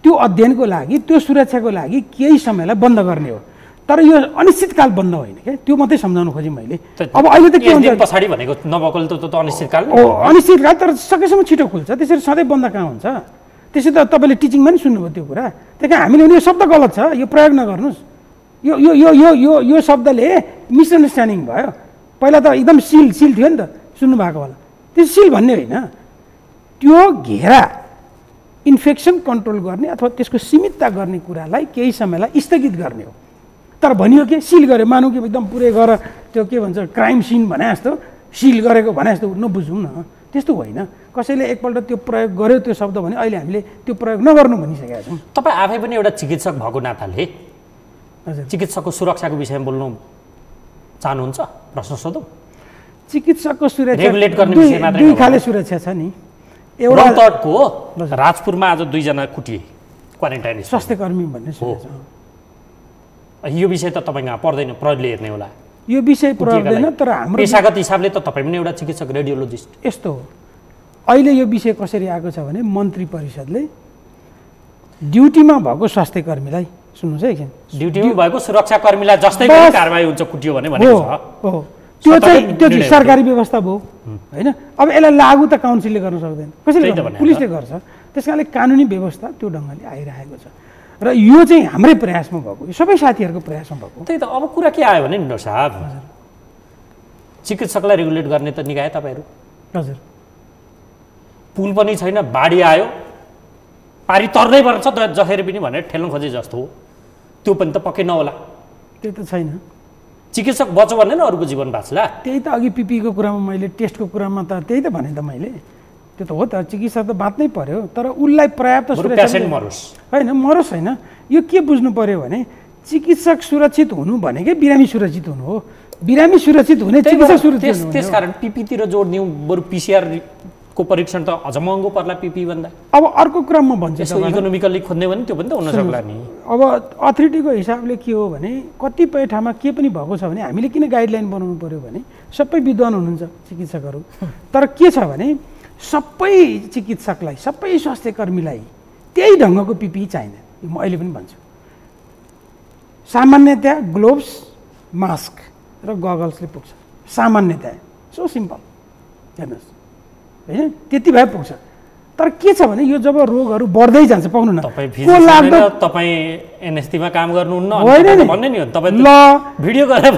त्यो अध्ययनको लागि, त्यो सुरक्षाको लागि केही समयलाई बन्द गर्ने हो। तर यो अनिश्चितकाल बन्द होइन क्या, त्यो मात्रै सम्झाउनु खोजेँ मैले। अब अहिले त के हुन्छ पछाडि भनेको नभएकोले त अनिश्चितकाल हो, अनिश्चितकाल। तर सकेसम्म छिटो खुल्छ, त्यसरी सधैँ बन्द कहाँ हुन्छ? त्यसै त तपाईँले टिचिङमा पनि सुन्नुभयो त्यो कुरा। त्यही कारण हामीले भने यो शब्द गलत छ, यो प्रयोग नगर्नुहोस्। यो यो यो यो यो यो शब्दले मिसअन्डरस्ट्यान्डिङ भयो। पहिला त एकदम सिल थियो नि त, सुन्नुभएको होला। त्यो सिल भन्ने होइन, त्यो घेरा इन्फेक्सन कन्ट्रोल गर्ने अथवा त्यसको सीमितता गर्ने कुरालाई केही समयलाई स्थगित गर्ने हो। तर भनियो के सिल गर्यो, मानौँ कि एकदम पुरै गरेर त्यो के भन्छ क्राइम सिन भने जस्तो सिल गरेको भने जस्तो नबुझौँ न, त्यस्तो होइन। कसैले एकपल्ट त्यो प्रयोग गर्यो त्यो शब्द भने अहिले हामीले त्यो प्रयोग नगर्नु भनिसकेका छौँ। तपाईँ आफै पनि एउटा चिकित्सक भएको नाताले हजुर, चिकित्सकको सुरक्षाको विषयमा बोल्नु चाहनुहुन्छ? प्रश्न सोधौँ। चिकित्सकको सुरक्षा रेगुलेट गर्ने विषय मात्रै दुई खाले सुरक्षा छ नि। एउटा तटको राजपुरमा आज 2 जना कुटिए क्वारेन्टाइन, स्वास्थ्यकर्मी भन्ने सुनेको छ। यो विषय त तपाईँसँग पर्दैन, प्रहरीले हेर्ने होला। यो विषय पर्दैन, तर हाम्रो पेशागत हिसाबले त तपाईँ पनि एउटा चिकित्सक, रेडियोलोजिस्ट। यस्तो हो, अहिले यो विषय कसरी आएको छ भने मन्त्री परिषदले ड्युटीमा भएको स्वास्थ्यकर्मीलाई सुन्नुहोस् है एकछिन ड्युटीमा भएको सुरक्षाकर्मीलाई जस्तै पनि कारबाही हुन्छ कुटियो भने भनेको छ हो त्यो चाहिँ सरकारी व्यवस्था भयो होइन। अब यसलाई लागू त काउन्सिलले गर्न सक्दैन, कसरी गर्छ? पुलिसले गर्छ। त्यस कारणले कानुनी व्यवस्था त्यो ढङ्गले आइरहेको छ र यो चाहिँ हाम्रै प्रयासमा भएको, यो सबै साथीहरूको प्रयासमा भएको। त्यही त अब कुरा के आयो भने नि साहब, चिकित्सकलाई रेगुलेट गर्ने त निकाय तपाईँहरू, हजुर पुल पनि छैन, बाढी आयो पारी तर्दै पर्छ जसरी पनि भनेर ठेल्न खोजे जस्तो हो, त्यो पनि त पक्कै नहोला। त्यो त छैन। चिकित्सक बच्यो भने न अरूको जीवन बाँच्ला। त्यही त अघि पिपीको कुरामा मैले, टेस्टको कुरामा त त्यही त भने त मैले, त्यो त हो त, चिकित्सक त बाँच्नै पर्यो, तर उसलाई पर्याप्त पेसेन्ट मरोस् होइन, मरोस् होइन। यो के बुझ्नु पर्यो भने चिकित्सक सुरक्षित हुनु भनेकै बिरामी सुरक्षित हुनु हो, बिरामी सुरक्षित हुने चिकित्सक सुरक्षित हुनु। त्यसकारण पिपीतिर जोड दिउँ, बरु पिसिआर को परीक्षण त अझ महँगो पर्ला पिपी भन्दा। अब अर्को कुरा म भन्छु, इकोनोमिकल्ली खोज्ने भने त्यो पनि त हुन सक्ला नि। अब अथोरिटीको हिसाबले के हो भने कतिपय ठाउँमा के पनि भएको छ भने हामीले किन गाइडलाइन बनाउनु पर्यो भने सबै विद्वान हुनुहुन्छ चिकित्सकहरू, तर के छ भने सबै चिकित्सकलाई, सबै स्वास्थ्यकर्मीलाई त्यही ढङ्गको पिपी चाहिँदैन। म अहिले पनि भन्छु, सामान्यतया ग्लोभ्स, मास्क र गगल्सले पुग्छ, सामान्यतया, सो सिम्पल। हेर्नुहोस् होइन, त्यति भए पुग्छ। तर के छ भने यो जब रोगहरू बढ्दै जान्छ, पाउनु न, को लाग्दो तपाईँ एनएसटीमा काम गर्नुहुन्न भन्ने नि हो तपाईँ ल भिडियो गरेर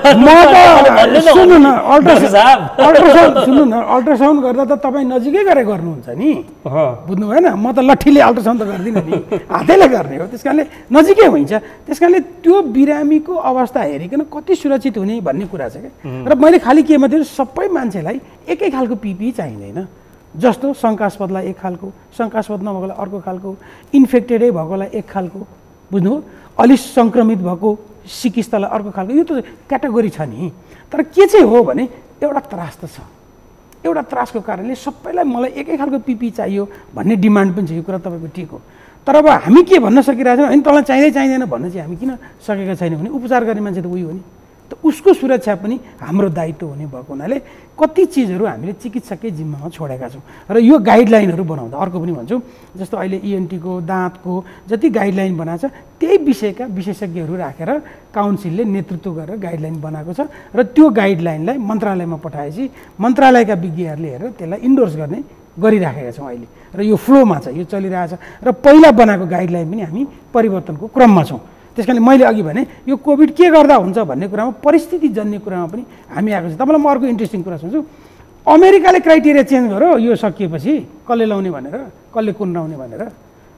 सुन्नु न, अल्ट्रासाउन्ड सुन्नु न, अल्ट्रासाउन्ड गर्दा त तपाईँ नजिकै गरेर गर्नुहुन्छ नि, बुझ्नु भएन? म त लट्ठीले अल्ट्रासाउन्ड त गर्दिनँ नि, हातैले गर्ने हो। त्यस कारणले नजिकै हुन्छ। त्यस कारणले त्यो बिरामीको अवस्था हेरिकन कति सुरक्षित हुने भन्ने कुरा छ क्या। र मैले खालि के मात्रै, सबै मान्छेलाई एकै खालको पिपी चाहिँदैन। जस्तो शङ्कास्पदलाई एक खालको, शङ्कास्पद नभएकोलाई अर्को खालको, इन्फेक्टेडै भएकोलाई एक खालको, बुझ्नु, अलिक सङ्क्रमित भएको चिकित्सालाई अर्को खालको, यो त क्याटेगोरी छ नि। तर के चाहिँ हो भने एउटा त्रास त छ, एउटा त्रासको कारणले सबैलाई मलाई एकै खालको पिपी चाहियो भन्ने डिमान्ड पनि छ। यो कुरा तपाईँको ठिक हो, तर अब हामी के भन्न सकिरहेको छौँ होइन, तँलाई चाहिँदैन भन्न चाहिँ हामी किन सकेका छैनौँ भने उपचार गर्ने मान्छे त उही हो नि, त उसको सुरक्षा पनि हाम्रो दायित्व हुने भएको हुनाले कति चिजहरू हामीले चिकित्सकै जिम्मामा छोडेका छौँ। र यो गाइडलाइनहरू बनाउँदा अर्को पनि भन्छु, जस्तो अहिले इएनटीको, दाँतको जति गाइडलाइन बनाएको छ त्यही विषयका विशेषज्ञहरू राखेर काउन्सिलले नेतृत्व गरेर गाइडलाइन बनाएको छ र त्यो गाइडलाइनलाई मन्त्रालयमा पठाएपछि मन्त्रालयका विज्ञहरूले हेरेर त्यसलाई इन्डोर्स गर्ने गरिराखेका छौँ अहिले, र यो फ्लोमा छ, यो चलिरहेछ। र पहिला बनाएको गाइडलाइन पनि हामी परिवर्तनको क्रममा छौँ। त्यस कारणले मैले अघि भने यो कोभिड के गर्दा हुन्छ भन्ने कुरामा, परिस्थितिजन्य कुरामा पनि हामी आएको छ। तपाईँलाई म अर्को इन्ट्रेस्टिङ कुरा सुन्छु, अमेरिकाले क्राइटेरिया चेन्ज गर्यो यो सकिएपछि, कसले लाउने भनेर, कसले कुन लाउने भनेर।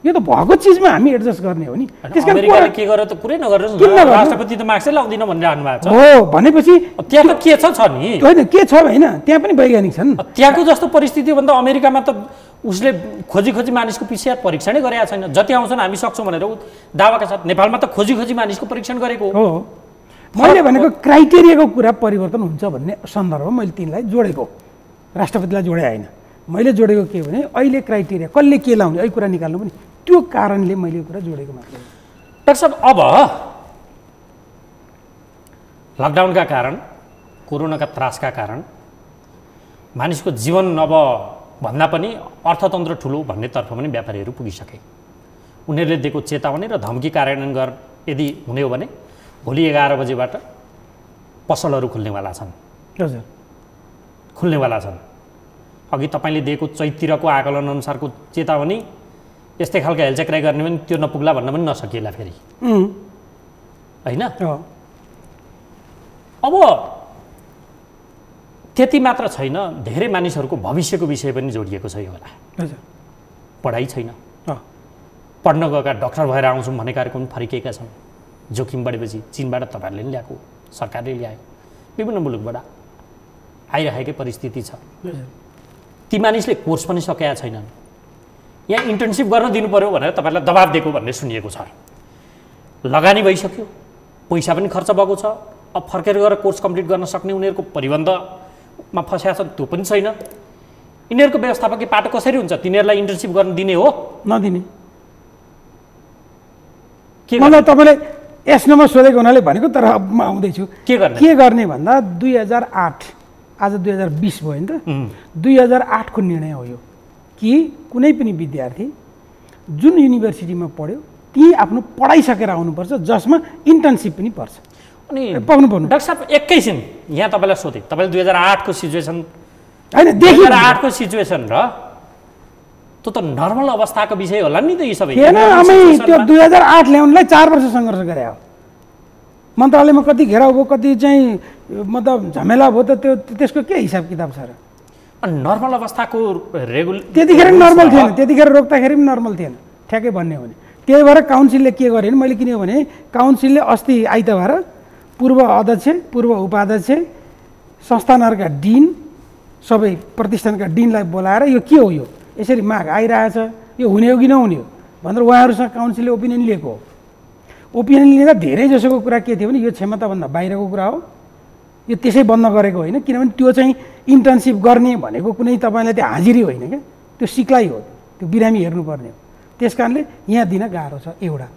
यो त भएको चिजमा हामी एडजस्ट गर्ने हो नि। त्यसकारण के गर्यो त कुरै नगर्नु, राष्ट्रपति त मार्क्सै लाउँदिन भनिरहनु भएको छ हो। भनेपछि त्यहाँ त के छ नि, होइन के छ होइन, त्यहाँ पनि वैज्ञानिक छन्। त्यहाँको जस्तो परिस्थिति हो भने त अमेरिकामा त उसले खोजी मानिसको पिसिआर परीक्षणै गरेका छैन, जति आउँछन् हामी सक्छौँ भनेर दावाका साथ। नेपालमा त खोजी मानिसको परीक्षण गरेको हो। मैले भनेको क्राइटेरियाको कुरा परिवर्तन हुन्छ भन्ने सन्दर्भमा मैले तिनलाई जोडेको, राष्ट्रपतिलाई जोडे होइन। मैले जोडेको के भने अहिले क्राइटेरिया कसले के लाउने अहिले कुरा निकाल्नु पनि, त्यो कारणले मैले यो कुरा जोडेको मात्र। डाक्टर साहब, अब लकडाउनका कारण, कोरोनाका त्रासका कारण मानिसको जीवन अब भन्दा पनि अर्थतन्त्र ठुलो भन्नेतर्फ पनि व्यापारीहरू पुगिसके। उनीहरूले दिएको चेतावनी र धम्की कार्यान्वयन यदि हुने हो भने भोलि 11 बजेबाट पसलहरू खुल्नेवाला छन्। हजुर, खुल्नेवाला छन्। अघि तपाईँले दिएको चैतिरको आकलन अनुसारको चेतावनी यस्तै खालको हेलचक्राइ गर्ने पनि त्यो नपुग्ला भन्न पनि नसकिएला फेरि, होइन? अब त्यति मात्र छैन, धेरै मानिसहरूको भविष्यको विषय पनि जोडिएको छ यो होला। पढाइ छैन, पढ्न गएका डक्टर भएर आउँछौँ भन्ने कार्यक्रम फर्किएका छन्। जोखिम बढेपछि चीनबाट तपाईँहरूले पनि ल्याएको, सरकारले ल्यायो, विभिन्न मुलुकबाट आइरहेकै परिस्थिति छ। ती मानिसले कोर्स पनि सकेका छैनन्। यहाँ इन्टर्नसिप गर्न दिनु पर्यो भनेर तपाईँलाई दबाब दिएको भन्ने सुनिएको छ। लगानी भइसक्यो, पैसा पनि खर्च भएको छ, अब फर्केर गएर कोर्स कम्प्लिट गर्न सक्ने उनीहरूको परिबन्धमा फँसेका छन्, त्यो पनि छैन। यिनीहरूको व्यवस्थापकीय पाटो कसरी हुन्छ? तिनीहरूलाई इन्टर्नसिप गर्न दिने हो, नदिने? के मलाई तपाईँले यस नम्बर सोधेको हुनाले भनेको, तर अब म आउँदैछु। के गर्ने भन्दा 2008, आज 2020 भयो नि त, 2008 को निर्णय हो यो कि कुनै पनि विद्यार्थी जुन युनिभर्सिटीमा पढ्यो ती आफ्नो पढाइ सकेर आउनुपर्छ, जसमा इन्टर्नसिप पनि पर्छ। अनि पाउनु डाक्टर साहब एकैछिन यहाँ तपाईँलाई सोधेँ, तपाईँले 2008 को सिचुएसन होइन 2008 को सिचुएसन र त्यो त नर्मल अवस्थाको विषय होला नि त यी सबै। थिएन, हामी त्यो 2008 ल्याउनलाई 4 वर्ष सङ्घर्ष गरे हो। मन्त्रालयमा कति घेराउ भयो, कति चाहिँ मतलब झमेला भयो, त त्यसको के हिसाब किताब छ र? नर्मल अवस्थाको त्यतिखेर नर्मल थिएन, त्यतिखेर रोक्दाखेरि पनि नर्मल थिएन ठ्याक्कै भन्ने हो भने। त्यही भएर काउन्सिलले के गर्यो भने, मैले किन भने काउन्सिलले अस्ति आइतबार पूर्व अध्यक्ष, पूर्व उपाध्यक्ष, संस्थानहरूका डिन, सबै प्रतिष्ठानका डिनलाई बोलाएर यो के हो, यो यसरी माग आइरहेछ, यो हुने हो कि नहुने हो भनेर उहाँहरूसँग काउन्सिलले ओपिनियन लिएको हो। ओपिनियन लिँदा धेरै जसोको कुरा के थियो भने यो क्षमताभन्दा बाहिरको कुरा हो, यो त्यसै बन्द गरेको होइन, किनभने त्यो चाहिँ इन्टर्नसिप गर्ने भनेको कुनै तपाईँलाई त्यो हाजिरी होइन क्या, त्यो सिक्लाइ हो, त्यो बिरामी हेर्नुपर्ने हो। त्यस कारणले यहाँ दिन गाह्रो छ एउटा।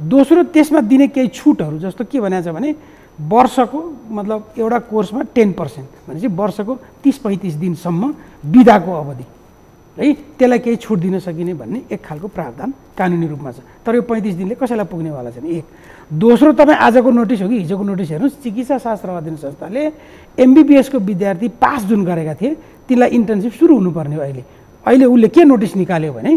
दोस्रो, त्यसमा दिने केही छुटहरू, जस्तो के भनेको छ भने वर्षको मतलब एउटा कोर्समा 10% भनेपछि वर्षको 30-35 दिनसम्म बिदाको अवधि है, त्यसलाई केही छुट दिन सकिने भन्ने एक खालको प्रावधान कानुनी रूपमा छ। तर यो 35 दिनले कसैलाई पुग्नेवाला छैन, एक। दोस्रो, तपाईँ आजको नोटिस हो कि हिजोको नोटिस हेर्नुहोस्, चिकित्सा शास्त्र अध्ययन संस्थाले MBBSको विद्यार्थी पास जुन गरेका थिए तिनलाई इन्टर्नसिप सुरु हुनुपर्ने हो। अहिले उसले के नोटिस निकाल्यो भने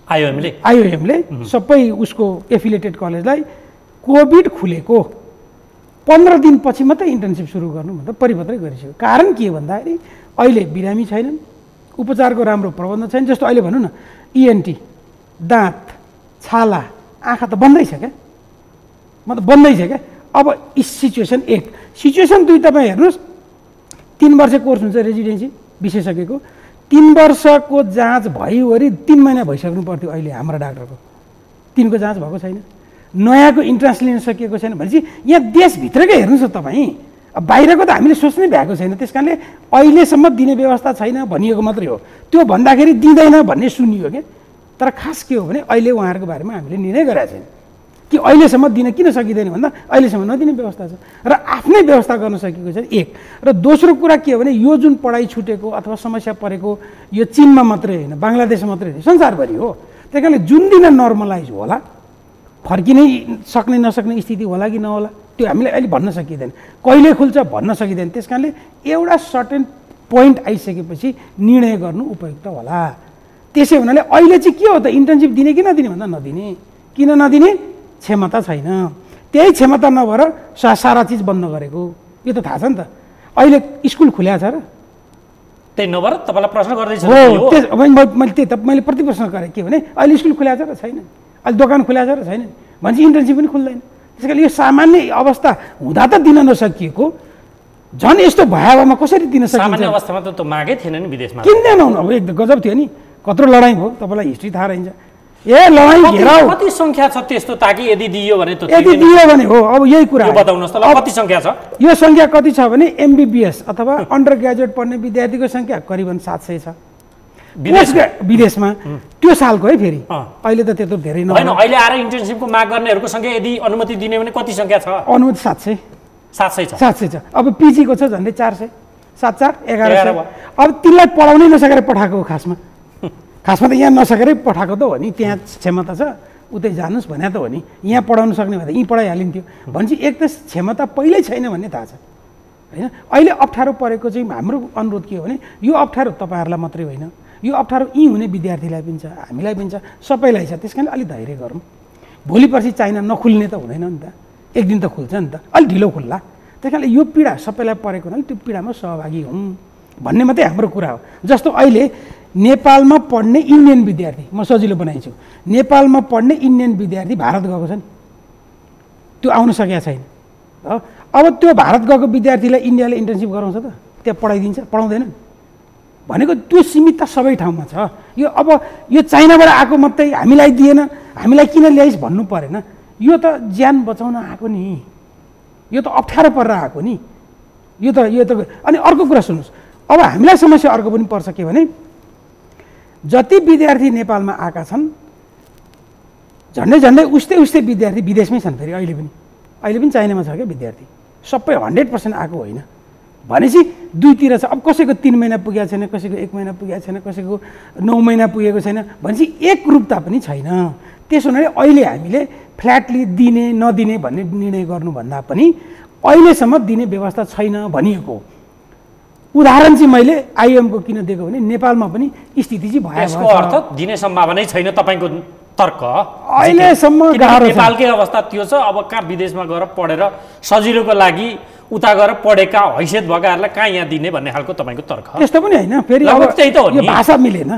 आइओएमले सबै उसको एफिलिएटेड कलेजलाई कोभिड खुलेको 15 दिनपछि मात्रै इन्टर्नसिप सुरु गर्नु भनेर परिपत्रै गरिसक्यो। कारण के भन्दाखेरि अहिले बिरामी छैनन्, उपचारको राम्रो प्रबन्ध छैन। जस्तो अहिले भनौँ न ENT, दाँत, छाला, आँखा त बन्दै छ क्या, मतलब बन्दै छ क्या। अब सिचुएसन 1, सिचुएसन 2 तपाईँ हेर्नुहोस्, 3 वर्ष कोर्स हुन्छ रेजिडेन्सी विशेषज्ञको, 3 वर्षको जाँच भइवरी 3 महिना भइसक्नु पर्थ्यो। अहिले हाम्रो डाक्टरको 3को जाँच भएको छैन, नयाँको इन्ट्रान्स लिन सकिएको छैन भनेपछि यहाँ देशभित्रकै हेर्नुहोस् न तपाईँ, अब बाहिरको त हामीले सोच्नै भ्याएको छैन। त्यस कारणले अहिलेसम्म दिने व्यवस्था छैन भनिएको मात्रै हो, त्यो भन्दाखेरि दिँदैन भन्ने सुनियो क्या। तर खास के हो भने अहिले उहाँहरूको बारेमा हामीले निर्णय गरेका छैन कि अहिलेसम्म दिन किन सकिँदैन भन्दा अहिलेसम्म नदिने व्यवस्था छ र आफ्नै व्यवस्था गर्न सकेको छैन, एक। र दोस्रो कुरा के हो भने यो जुन पढाइ छुटेको अथवा समस्या परेको यो चीनमा मात्रै होइन, बङ्गलादेशमा मात्रै होइन, संसारभरि हो। त्यही कारणले जुन दिन नर्मलाइज होला, फर्किनै सक्ने नसक्ने स्थिति होला कि नहोला त्यो हामीले अहिले भन्न सकिँदैन, कहिले खुल्छ भन्न सकिँदैन। त्यस कारणले एउटा सर्टेन पोइन्ट आइसकेपछि निर्णय गर्नु उपयुक्त होला। त्यसै हुनाले अहिले चाहिँ के हो त, इन्टर्नसिप दिने कि नदिने भन्दा नदिने। किन नदिने? क्षमता छैन, त्यही क्षमता नभएर सारा चिज बन्द गरेको, यो त थाहा छ नि त। अहिले स्कुल खुल्या छ र? त्यही नभएर तपाईँलाई प्रश्न गर्दैछ हो, मैले त्यही त मैले प्रति प्रश्न गरेँ के भने अहिले स्कुल खुल्या छ र छैन, अहिले दोकान खुल्या छ र छैन भनेपछि इन्टर्नसिप पनि खुल्दैन। त्यस कारण यो सामान्य अवस्था हुँदा त दिन नसकिएको, झन् यस्तो भयावहमा कसरी दिन सकिन्छ? सामान्य अवस्थामा त त्यो मागै थिएन नि विदेशमा, किन्दैन हुनु। अब एकदम गजब थियो नि, कत्रो लडाइँ भयो, तपाईँलाई हिस्ट्री थाहा रहन्छ। लडाइँ घेराउ कति सङ्ख्या छ त्यस्तो, ताकि यदि दियो भने त यदि दियो भने हो। अब यही कुरा बताउनुहोस् त, कति सङ्ख्या छ? यो सङ्ख्या कति छ भने MBBS अथवा अन्डर ग्रेजुएट पढ्ने विद्यार्थीको सङ्ख्या करिबन 700 छ विदेशमा। त्यो सालको है, फेरि अहिले त त्यत्रो धेरै नभएन। अहिले आएर इन्टर्नसिपको माग गर्नेहरूको सङ्ख्या यदि अनुमति दिने भने कति सङ्ख्या छ? अनुमति 700 छ। अब PG को छ झन्डै 400, 7-4 1100। अब तिनलाई पढाउनै नसकेर पठाएको हो खासमा त यहाँ नसकेरै पठाएको त हो नि, त्यहाँ क्षमता छ उतै जानुहोस् भने त हो नि। यहाँ पढाउनु सक्ने भए त यहीँ पढाइहालिन्थ्यो भनेपछि एक त क्षमता पहिल्यै छैन भन्ने थाहा छ होइन। अहिले अप्ठ्यारो परेको चाहिँ हाम्रो अनुरोध के हो भने यो अप्ठ्यारो तपाईँहरूलाई मात्रै होइन, यो अप्ठ्यारो यहीँ हुने विद्यार्थीलाई पनि छ, हामीलाई पनि छ, सबैलाई छ। त्यस कारण अलिक धैर्य गरौँ। भोलि पर्सि चाइना नखुल्ने त हुँदैन नि त, एक दिन त खुल्छ नि त, अलिक ढिलो खुल्ला। त्यस कारणले यो पीडा सबैलाई परेको हुनाले त्यो पीडामा सहभागी हौँ भन्ने मात्रै हाम्रो कुरा हो। जस्तो अहिले नेपालमा पढ्ने इन्डियन विद्यार्थी, म सजिलो बनाइन्छु, नेपालमा पढ्ने इन्डियन विद्यार्थी भारत गएको छ नि, त्यो आउन सकेका छैन। अब त्यो भारत गएको विद्यार्थीलाई इन्डियाले इन्टर्नसिप गराउँछ त? त्यहाँ पढाइदिन्छ? पढाउँदैन भनेको त्यो सीमितता सबै ठाउँमा छ। यो अब यो चाइनाबाट आएको मात्रै हामीलाई दिएन, हामीलाई किन ल्याइस् भन्नु परेन। यो त ज्यान बचाउन आएको नि, यो त अप्ठ्यारो परेर आएको नि, यो त अनि अर्को कुरा सुन्नुहोस्, अब हामीलाई समस्या अर्को पनि पर्छ के भने जति विद्यार्थी नेपालमा आएका छन् झन्डै उस्तै विद्यार्थी विदेशमै छन्। फेरि अहिले पनि चाइनामा छ क्या विद्यार्थी, सबै 100% आएको होइन। भनेपछि दुईतिर छ। अब कसैको 3 महिना पुगेको छैन, कसैको 1 महिना पुगेको छैन, कसैको 9 महिना पुगेको छैन भनेपछि एकरूपता पनि छैन। त्यसो हुनाले अहिले हामीले फ्ल्याटली दिने नदिने भन्ने निर्णय गर्नुभन्दा पनि अहिलेसम्म दिने व्यवस्था छैन भनिएको। उदाहरण चाहिँ मैले आइएमको किन दिएको भने नेपालमा पनि स्थिति चाहिँ भएछ। यसको अर्थ दिने सम्भावनै छैन तपाईँको तर्क अहिलेसम्म गाह्रो छ। नेपालकै अवस्था त्यो छ। अब कहाँ विदेशमा गएर पढेर सजिलोको लागि उता गएर पढेका हैसियत भएकाहरूलाई कहाँ यहाँ दिने भन्ने खालको तपाईँको तर्क। त्यस्तो पनि होइन, फेरि अब त्यही त हो नि, यो भाषा मिलेन,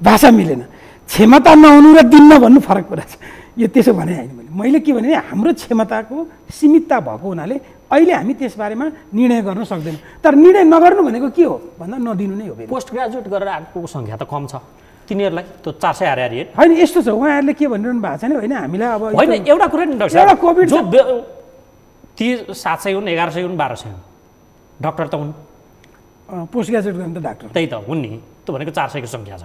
भाषा मिलेन। क्षमता नहुनु र दिन्न भन्नु फरक कुरा छ। यो त्यसो भने होइन, मैले के भने हाम्रो क्षमताको सीमितता भएको हुनाले अहिले हामी त्यसबारेमा निर्णय गर्न सक्दैनौँ। तर निर्णय नगर्नु भनेको के हो भन्दा नदिनु नै हो। पोस्ट ग्रेजुएट गरेर आएको सङ्ख्या त कम छ, तिनीहरूलाई त्यो 400 हारे होइन। यस्तो छ, उहाँहरूले के भनिरहनु भएको छ नि, होइन हामीलाई अब होइन एउटा कुरा नि डाक्टर एउटा कोभिड जो ती 700 हुन्, 1100 हुन्, 1200 हुन्, डाक्टर त हुन्। पोस्ट ग्रेजुएट गर्ने त डाक्टर त्यही त हुन् नि, त्यो भनेको 400 को सङ्ख्या छ।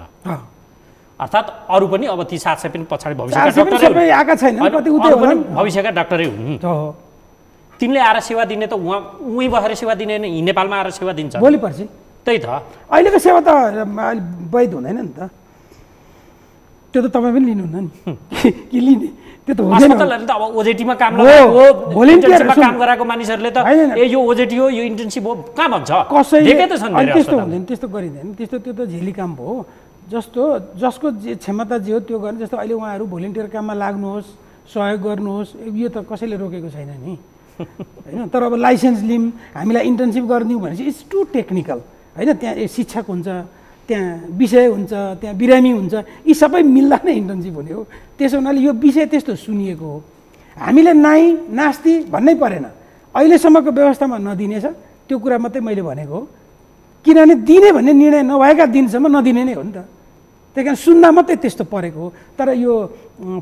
अर्थात् अरू पनि अब ती 700 पनि पछाडि भविष्यका सबै आएका छैनन्, कति उतै होला भविष्यका डाक्टरै हुन्। तिनले आएर सेवा दिने त उहीँ बसेर सेवा दिने होइन, नेपालमा आएर सेवा दिन्छ भोलि पर्सि। त्यही त अहिलेको सेवा त वैध हुँदैन नि त, त्यो त तपाईँ पनि लिनुहुन्न नि कि लिने, त्यो त हुँदैन। अस्पतालहरूले त अब ओजेटीमा काम लगाएको काम गराएको मानिसहरूले त ए यो ओजेटी हो, यो इन्टर्नसिप हो कहाँ भन्छ, कसैले त छन्। त्यस्तो हुँदैन, त्यस्तो गरिँदैन, त्यस्तो त्यो त झेली काम हो। जसको जे क्षमता जे हो त्यो गर्ने। जस्तो अहिले उहाँहरू भोलिन्टियर काममा लाग्नुहोस्, सहयोग गर्नुहोस्, यो त कसैले रोकेको छैन नि, होइन। तर अब लाइसेन्स लिम, हामीलाई इन्टर्नसिप गरिदिउँ भनेपछि इट्स टु टेक्निकल, होइन। त्यहाँ शिक्षक हुन्छ, त्यहाँ विषय हुन्छ, त्यहाँ बिरामी हुन्छ, यी सबै मिल्दा नै इन्टर्नसिप हुने हो। त्यसो हुनाले यो विषय त्यस्तो सुनिएको हो। हामीले नाइ नास्ति भन्नै परेन, अहिलेसम्मको व्यवस्थामा नदिनेछ त्यो कुरा मात्रै मैले भनेको हो। किनभने दिने भन्ने निर्णय नभएका दिनसम्म नदिने नै हो नि त। त्यही कारण सुन्दा मात्रै त्यस्तो परेको हो। तर यो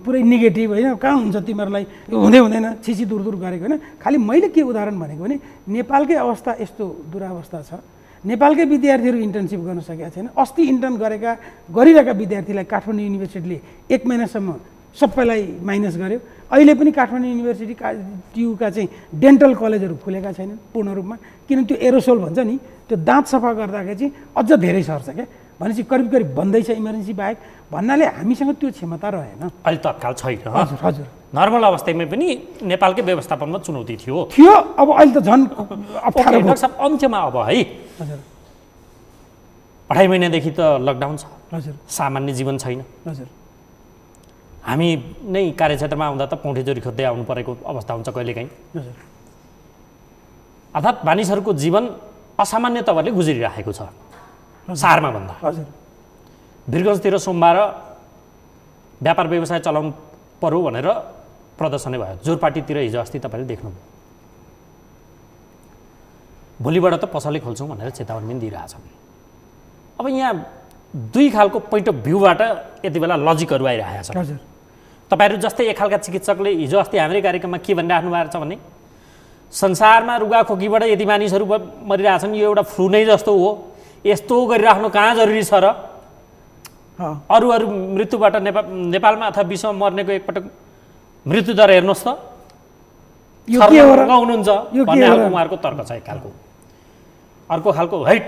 पुरै नेगेटिभ, होइन, कहाँ हुन्छ तिमीहरूलाई, यो हुँदै हुँदैन, छिची दूर दूर गरेको होइन। खालि मैले के उदाहरण भनेको भने नेपालकै अवस्था यस्तो दुरावस्था छ। नेपालकै विद्यार्थीहरू इन्टर्नसिप गर्न सकेका छैन। अस्ति इन्टर्न गरिरहेका विद्यार्थीलाई काठमाडौँ युनिभर्सिटीले 1 महिनासम्म सबैलाई माइनस गर्यो। अहिले पनि काठमाडौँ युनिभर्सिटी टियुका चाहिँ डेन्टल कलेजहरू खुलेका छैनन् पूर्ण रूपमा, किनभने त्यो एरोसोल भन्छ नि, त्यो दाँत सफा गर्दाखेरि चाहिँ अझ धेरै सर्छ क्या। भनेपछि करिब करिब बन्दैछ इमर्जेन्सी बाहेक भन्नाले हामीसँग त्यो क्षमता रहेन अहिले तत्काल छैन। हजुर हजुर, नर्मल अवस्थामै पनि नेपालकै व्यवस्थापनमा चुनौती थियो। अब अहिले त झन् अप्ठ्यारो भयो। अन्त्यमा अब है हजुर 2.5 महिनादेखि त लकडाउन छ। हजुर, सामान्य जीवन छैन। हजुर, हामी नै कार्यक्षेत्रमा आउँदा त पौँठेजोरी खोज्दै आउनु परेको अवस्था हुन्छ कहिलेकाहीँ। हजुर, अर्थात् मानिसहरूको जीवन असामान्य तवरले गुज्रिरहेको छ सारमा भन्दा। हजुर, वीरगञ्जतिर सोमबार व्यापार व्यवसाय चलाउनु पर्यो भनेर प्रदर्शनै भयो। जोरपाटीतिर हिजो अस्ति तपाईँले देख्नुभयो। भोलिबाट त पसलै खोल्छौँ भनेर चेतावनी पनि दिइरहेछन्। अब यहाँ दुई खालको पोइन्ट अफ भ्यूबाट यति बेला लजिकहरू आइरहेको छ। हजुर, तपाईँहरू जस्तै एक खालका चिकित्सकले हिजो अस्ति हाम्रै कार्यक्रममा के भनिराख्नु भएको छ भने संसारमा रुगाखोकीबाट यति मानिसहरू मरिरहेछन्, यो एउटा फ्लू नै जस्तो हो, यस्तो गरिराख्नु कहाँ जरुरी छ र? अरू मृत्युबाट नेपालमा अथवा विश्वमा मर्नेको एकपटक मृत्युदर हेर्नुहोस् त, हुनुहुन्छ भन्ने खालको उहाँहरूको तर्क छ एक खालको। अर्को खालको हैट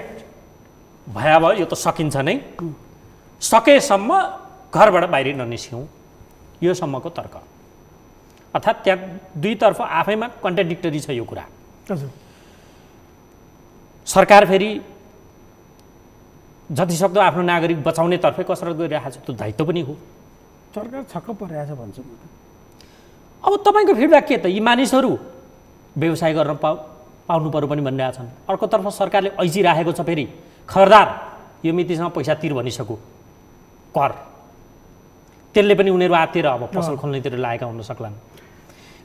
भयावह, यो त सकिन्छ नै, सकेसम्म घरबाट बाहिर ननिस्क्यौँ, यो सम्मको तर्क। अर्थात् त्यहाँ दुईतर्फ आफैमा कन्ट्राडिक्टरी छ यो कुरा। सरकार फेरि जतिसक्दो आफ्नो नागरिक बचाउने तर्फै कसरत गरिरहेको छ, त्यो दायित्व पनि हो। सरकार छक्क परिरहेछ भन्छु म त। अब तपाईँको फिडब्याक के त? यी मानिसहरू व्यवसाय गर्न पाउनु पर्यो पनि भनिरहेछन्, अर्कोतर्फ सरकारले ऐजिराखेको छ फेरि खबरदार यो मितिसँग पैसा तिर भनिसक्यो कर, त्यसले पनि उनीहरू आतिर अब पसल खोल्नेतिर लागेका हुन सक्लान्।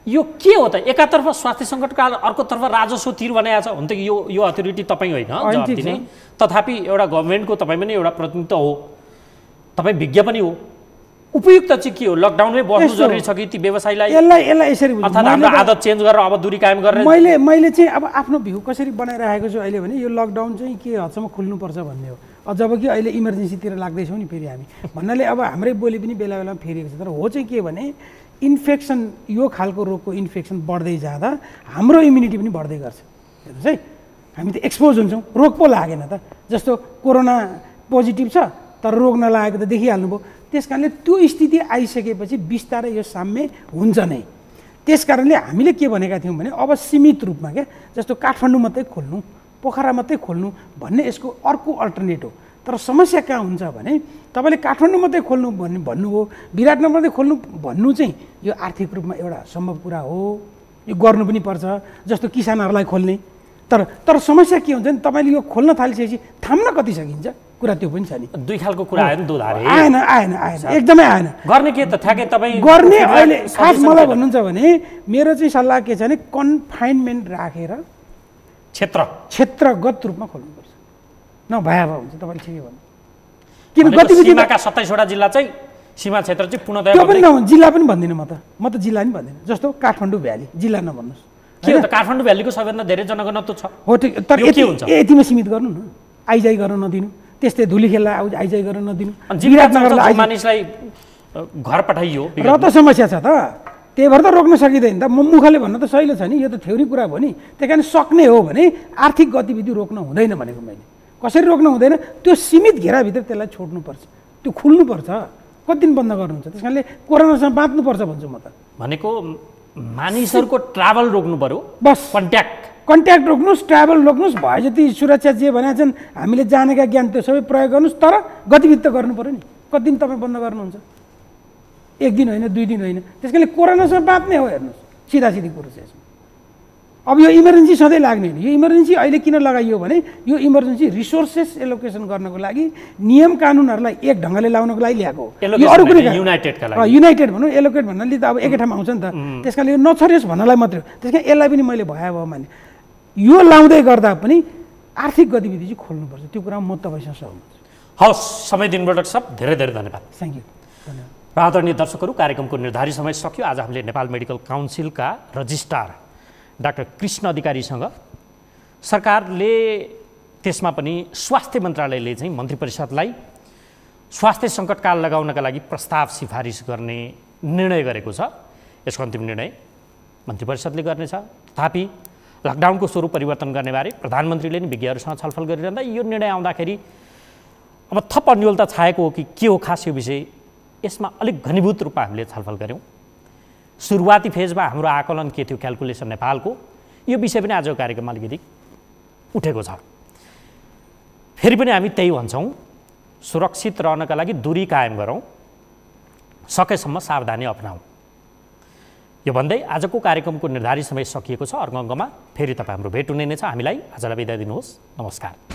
यो के हो त? एकातर्फ स्वास्थ्य सङ्कटकाल, अर्कोतर्फ राजस्व तिर भनेको छ। हुन त यो अथोरिटी तपाईँ होइन जवाब दिने, तथापि एउटा गभर्मेन्टको तपाईँ पनि एउटा प्रतिनिधित्व हो, तपाईँ विज्ञ पनि हो। उपयुक्त चाहिँ के हो? लकडाउनमै बस्नु जरुरी छ कि ती व्यवसायलाई यसलाई यसरी अर्थात् हाम्रो आदत चेन्ज गरेर अब दूरी कायम गरेर मैले चाहिँ अब आफ्नो भ्यू कसरी बनाइरहेको छु अहिले भने यो लकडाउन चाहिँ के हदसम्म खुल्नुपर्छ भन्ने हो। जब कि अहिले इमर्जेन्सीतिर लाग्दैछौँ नि फेरि हामी भन्नाले अब हाम्रै बोली पनि बेला बेलामा फेरिएको छ। तर हो चाहिँ के भने इन्फेक्सन, यो खालको रोगको इन्फेक्सन बढ्दै जाँदा हाम्रो इम्युनिटी पनि बढ्दै गर्छ। हेर्नुहोस् है, हामी त एक्सपोज हुन्छौँ, रोग पो लागेन त। जस्तो कोरोना पोजिटिभ छ तर रोग नलागेको त देखिहाल्नु भयो। त्यस कारणले त्यो स्थिति आइसकेपछि बिस्तारै यो साम्य हुन्छ नै। त्यस कारणले हामीले के भनेका थियौँ भने अब सीमित रूपमा क्या, जस्तो काठमाडौँ मात्रै खोल्नु, पोखरा मात्रै खोल्नु भन्ने यसको अर्को अल्टरनेट हो। तर समस्या कहाँ हुन्छ भने तपाईँले काठमाडौँ मात्रै खोल्नु भन्नुभयो, विराटनगर मात्रै खोल्नु भन्नु चाहिँ यो आर्थिक रूपमा एउटा सम्भव कुरा हो, यो गर्नु पनि पर्छ। जस्तो किसानहरूलाई खोल्ने, तर समस्या के हुन्छ भने तपाईँले यो खोल्न थालिसकेपछि थाम्न कति सकिन्छ, कुरा त्यो पनि छ नि। दुई खालको कुरा आयो नि, दुधारे आएन एकदमै आएन। गर्ने के त ठ्याक्कै तपाईँ गर्ने अहिले खास मलाई भन्नुहुन्छ भने मेरो चाहिँ सल्लाह के छ भने कन्फाइनमेन्ट राखेर क्षेत्रगत रूपमा खोल्नुपर्छ, नभयाभा हुन्छ। तपाईँले ठिकै भन्नु, किन गतिविधिका 27वटा जिल्ला चाहिँ सीमा क्षेत्र चाहिँ पूर्णतया त्यो पनि नभन्छ, जिल्ला पनि भन्दिनँ म त जिल्ला पनि भन्दिनँ। जस्तो काठमाडौँ भ्याली जिल्ला नभन्नुहोस्, के हो त काठमाडौँ भ्यालीको सबैभन्दा धेरै जनघनत्व छ हो, ठिक। तर यतिमा सीमित गर्नु न, आइजाइ गर्न नदिनु, त्यस्तै धुलीखेललाई आइजाइ गर्न नदिनु, विराटनगरलाई मानिसलाई घर पठाइयो र त समस्या छ त। त्यही भएर त रोक्न सकिँदैन त। मुखले भन्न त सहिलो छ नि, यो त थ्योरी कुरा भयो नि। त्यही कारण सक्ने हो भने आर्थिक गतिविधि रोक्न हुँदैन भनेको मैले। कसरी रोक्न हुँदैन, त्यो सीमित घेराभित्र त्यसलाई छोड्नुपर्छ, त्यो खुल्नुपर्छ। कति दिन बन्द गर्नुहुन्छ? त्यस कारणले कोरोनासँग बाँच्नुपर्छ भन्छु म त। भनेको मानिसहरूको ट्राभल रोक्नु पर्यो, बस कन्ट्याक्ट रोक्नुहोस्, ट्राभल रोक्नुहोस्, भए जति सुरक्षा जे भनेका छन् हामीले जानेका ज्ञान त्यो सबै प्रयोग गर्नुहोस्। तर गतिविधि त गर्नु पऱ्यो नि। कति दिन तपाईँ बन्द गर्नुहुन्छ? 1 दिन होइन, 2 दिन होइन। त्यस कारणले कोरोनासँग बाँच्ने हो, हेर्नुहोस् सिधासिधी कुरो छ यसमा। अब यो इमर्जेन्सी सधैँ लाग्ने होइन। यो इमर्जेन्सी अहिले किन लगाइयो भने यो इमर्जेन्सी रिसोर्सेस एलोकेसन गर्नको लागि, नियम कानुनहरूलाई एक ढङ्गले लाउनको लागि ल्याएको हो। यो अरू कुनै युनाइटेड भनौँ, एलोकेट भन्नाले त अब एकै ठाउँमा आउँछ नि त। त्यस कारणले यो नछरियोस् भन्नलाई मात्रै हो। त्यस कारण यसलाई पनि मैले भयावह माने। यो लाउँदै गर्दा पनि आर्थिक गतिविधि चाहिँ खोल्नुपर्छ, त्यो कुरा म तपाईँसँग सहमत छु। हवस्, समय दिनुभयो डाक्टर साहब, धेरै धेरै धन्यवाद। थ्याङ्क यू, धन्यवाद। आदरणीय दर्शकहरू, कार्यक्रमको निर्धारित समय सक्यो। आज हामीले नेपाल मेडिकल काउन्सिलका रजिस्ट्रार डाक्टर कृष्ण अधिकारीसँग सरकारले, त्यसमा पनि स्वास्थ्य मन्त्रालयले चाहिँ मन्त्री परिषदलाई स्वास्थ्य सङ्कटकाल लगाउनका लागि प्रस्ताव सिफारिस गर्ने निर्णय गरेको छ। यसको अन्तिम निर्णय मन्त्री परिषदले गर्नेछ। तथापि लकडाउनको स्वरूप परिवर्तन गर्नेबारे प्रधानमन्त्रीले नि विज्ञहरूसँग छलफल गरिरहँदा यो निर्णय आउँदाखेरि अब थप अन्योलता छाएको हो कि के हो खास यो विषय, यसमा अलिक घनीभूत रूपमा हामीले छलफल गऱ्यौँ। सुरुवाती फेजमा हाम्रो आकलन के थियो, क्यालकुलेसन नेपालको, यो विषय पनि आजको कार्यक्रममा अलिकति उठेको छ। फेरि पनि हामी त्यही भन्छौँ, सुरक्षित रहनका लागि दूरी कायम गरौँ, सकेसम्म सावधानी अपनाऊ। यो भन्दै आजको कार्यक्रमको निर्धारित समय सकिएको छ। अर्को अङ्कमा फेरि तपाईँ हाम्रो भेट हुने नै छ। हामीलाई आजलाई बिदा दिनुहोस्। नमस्कार।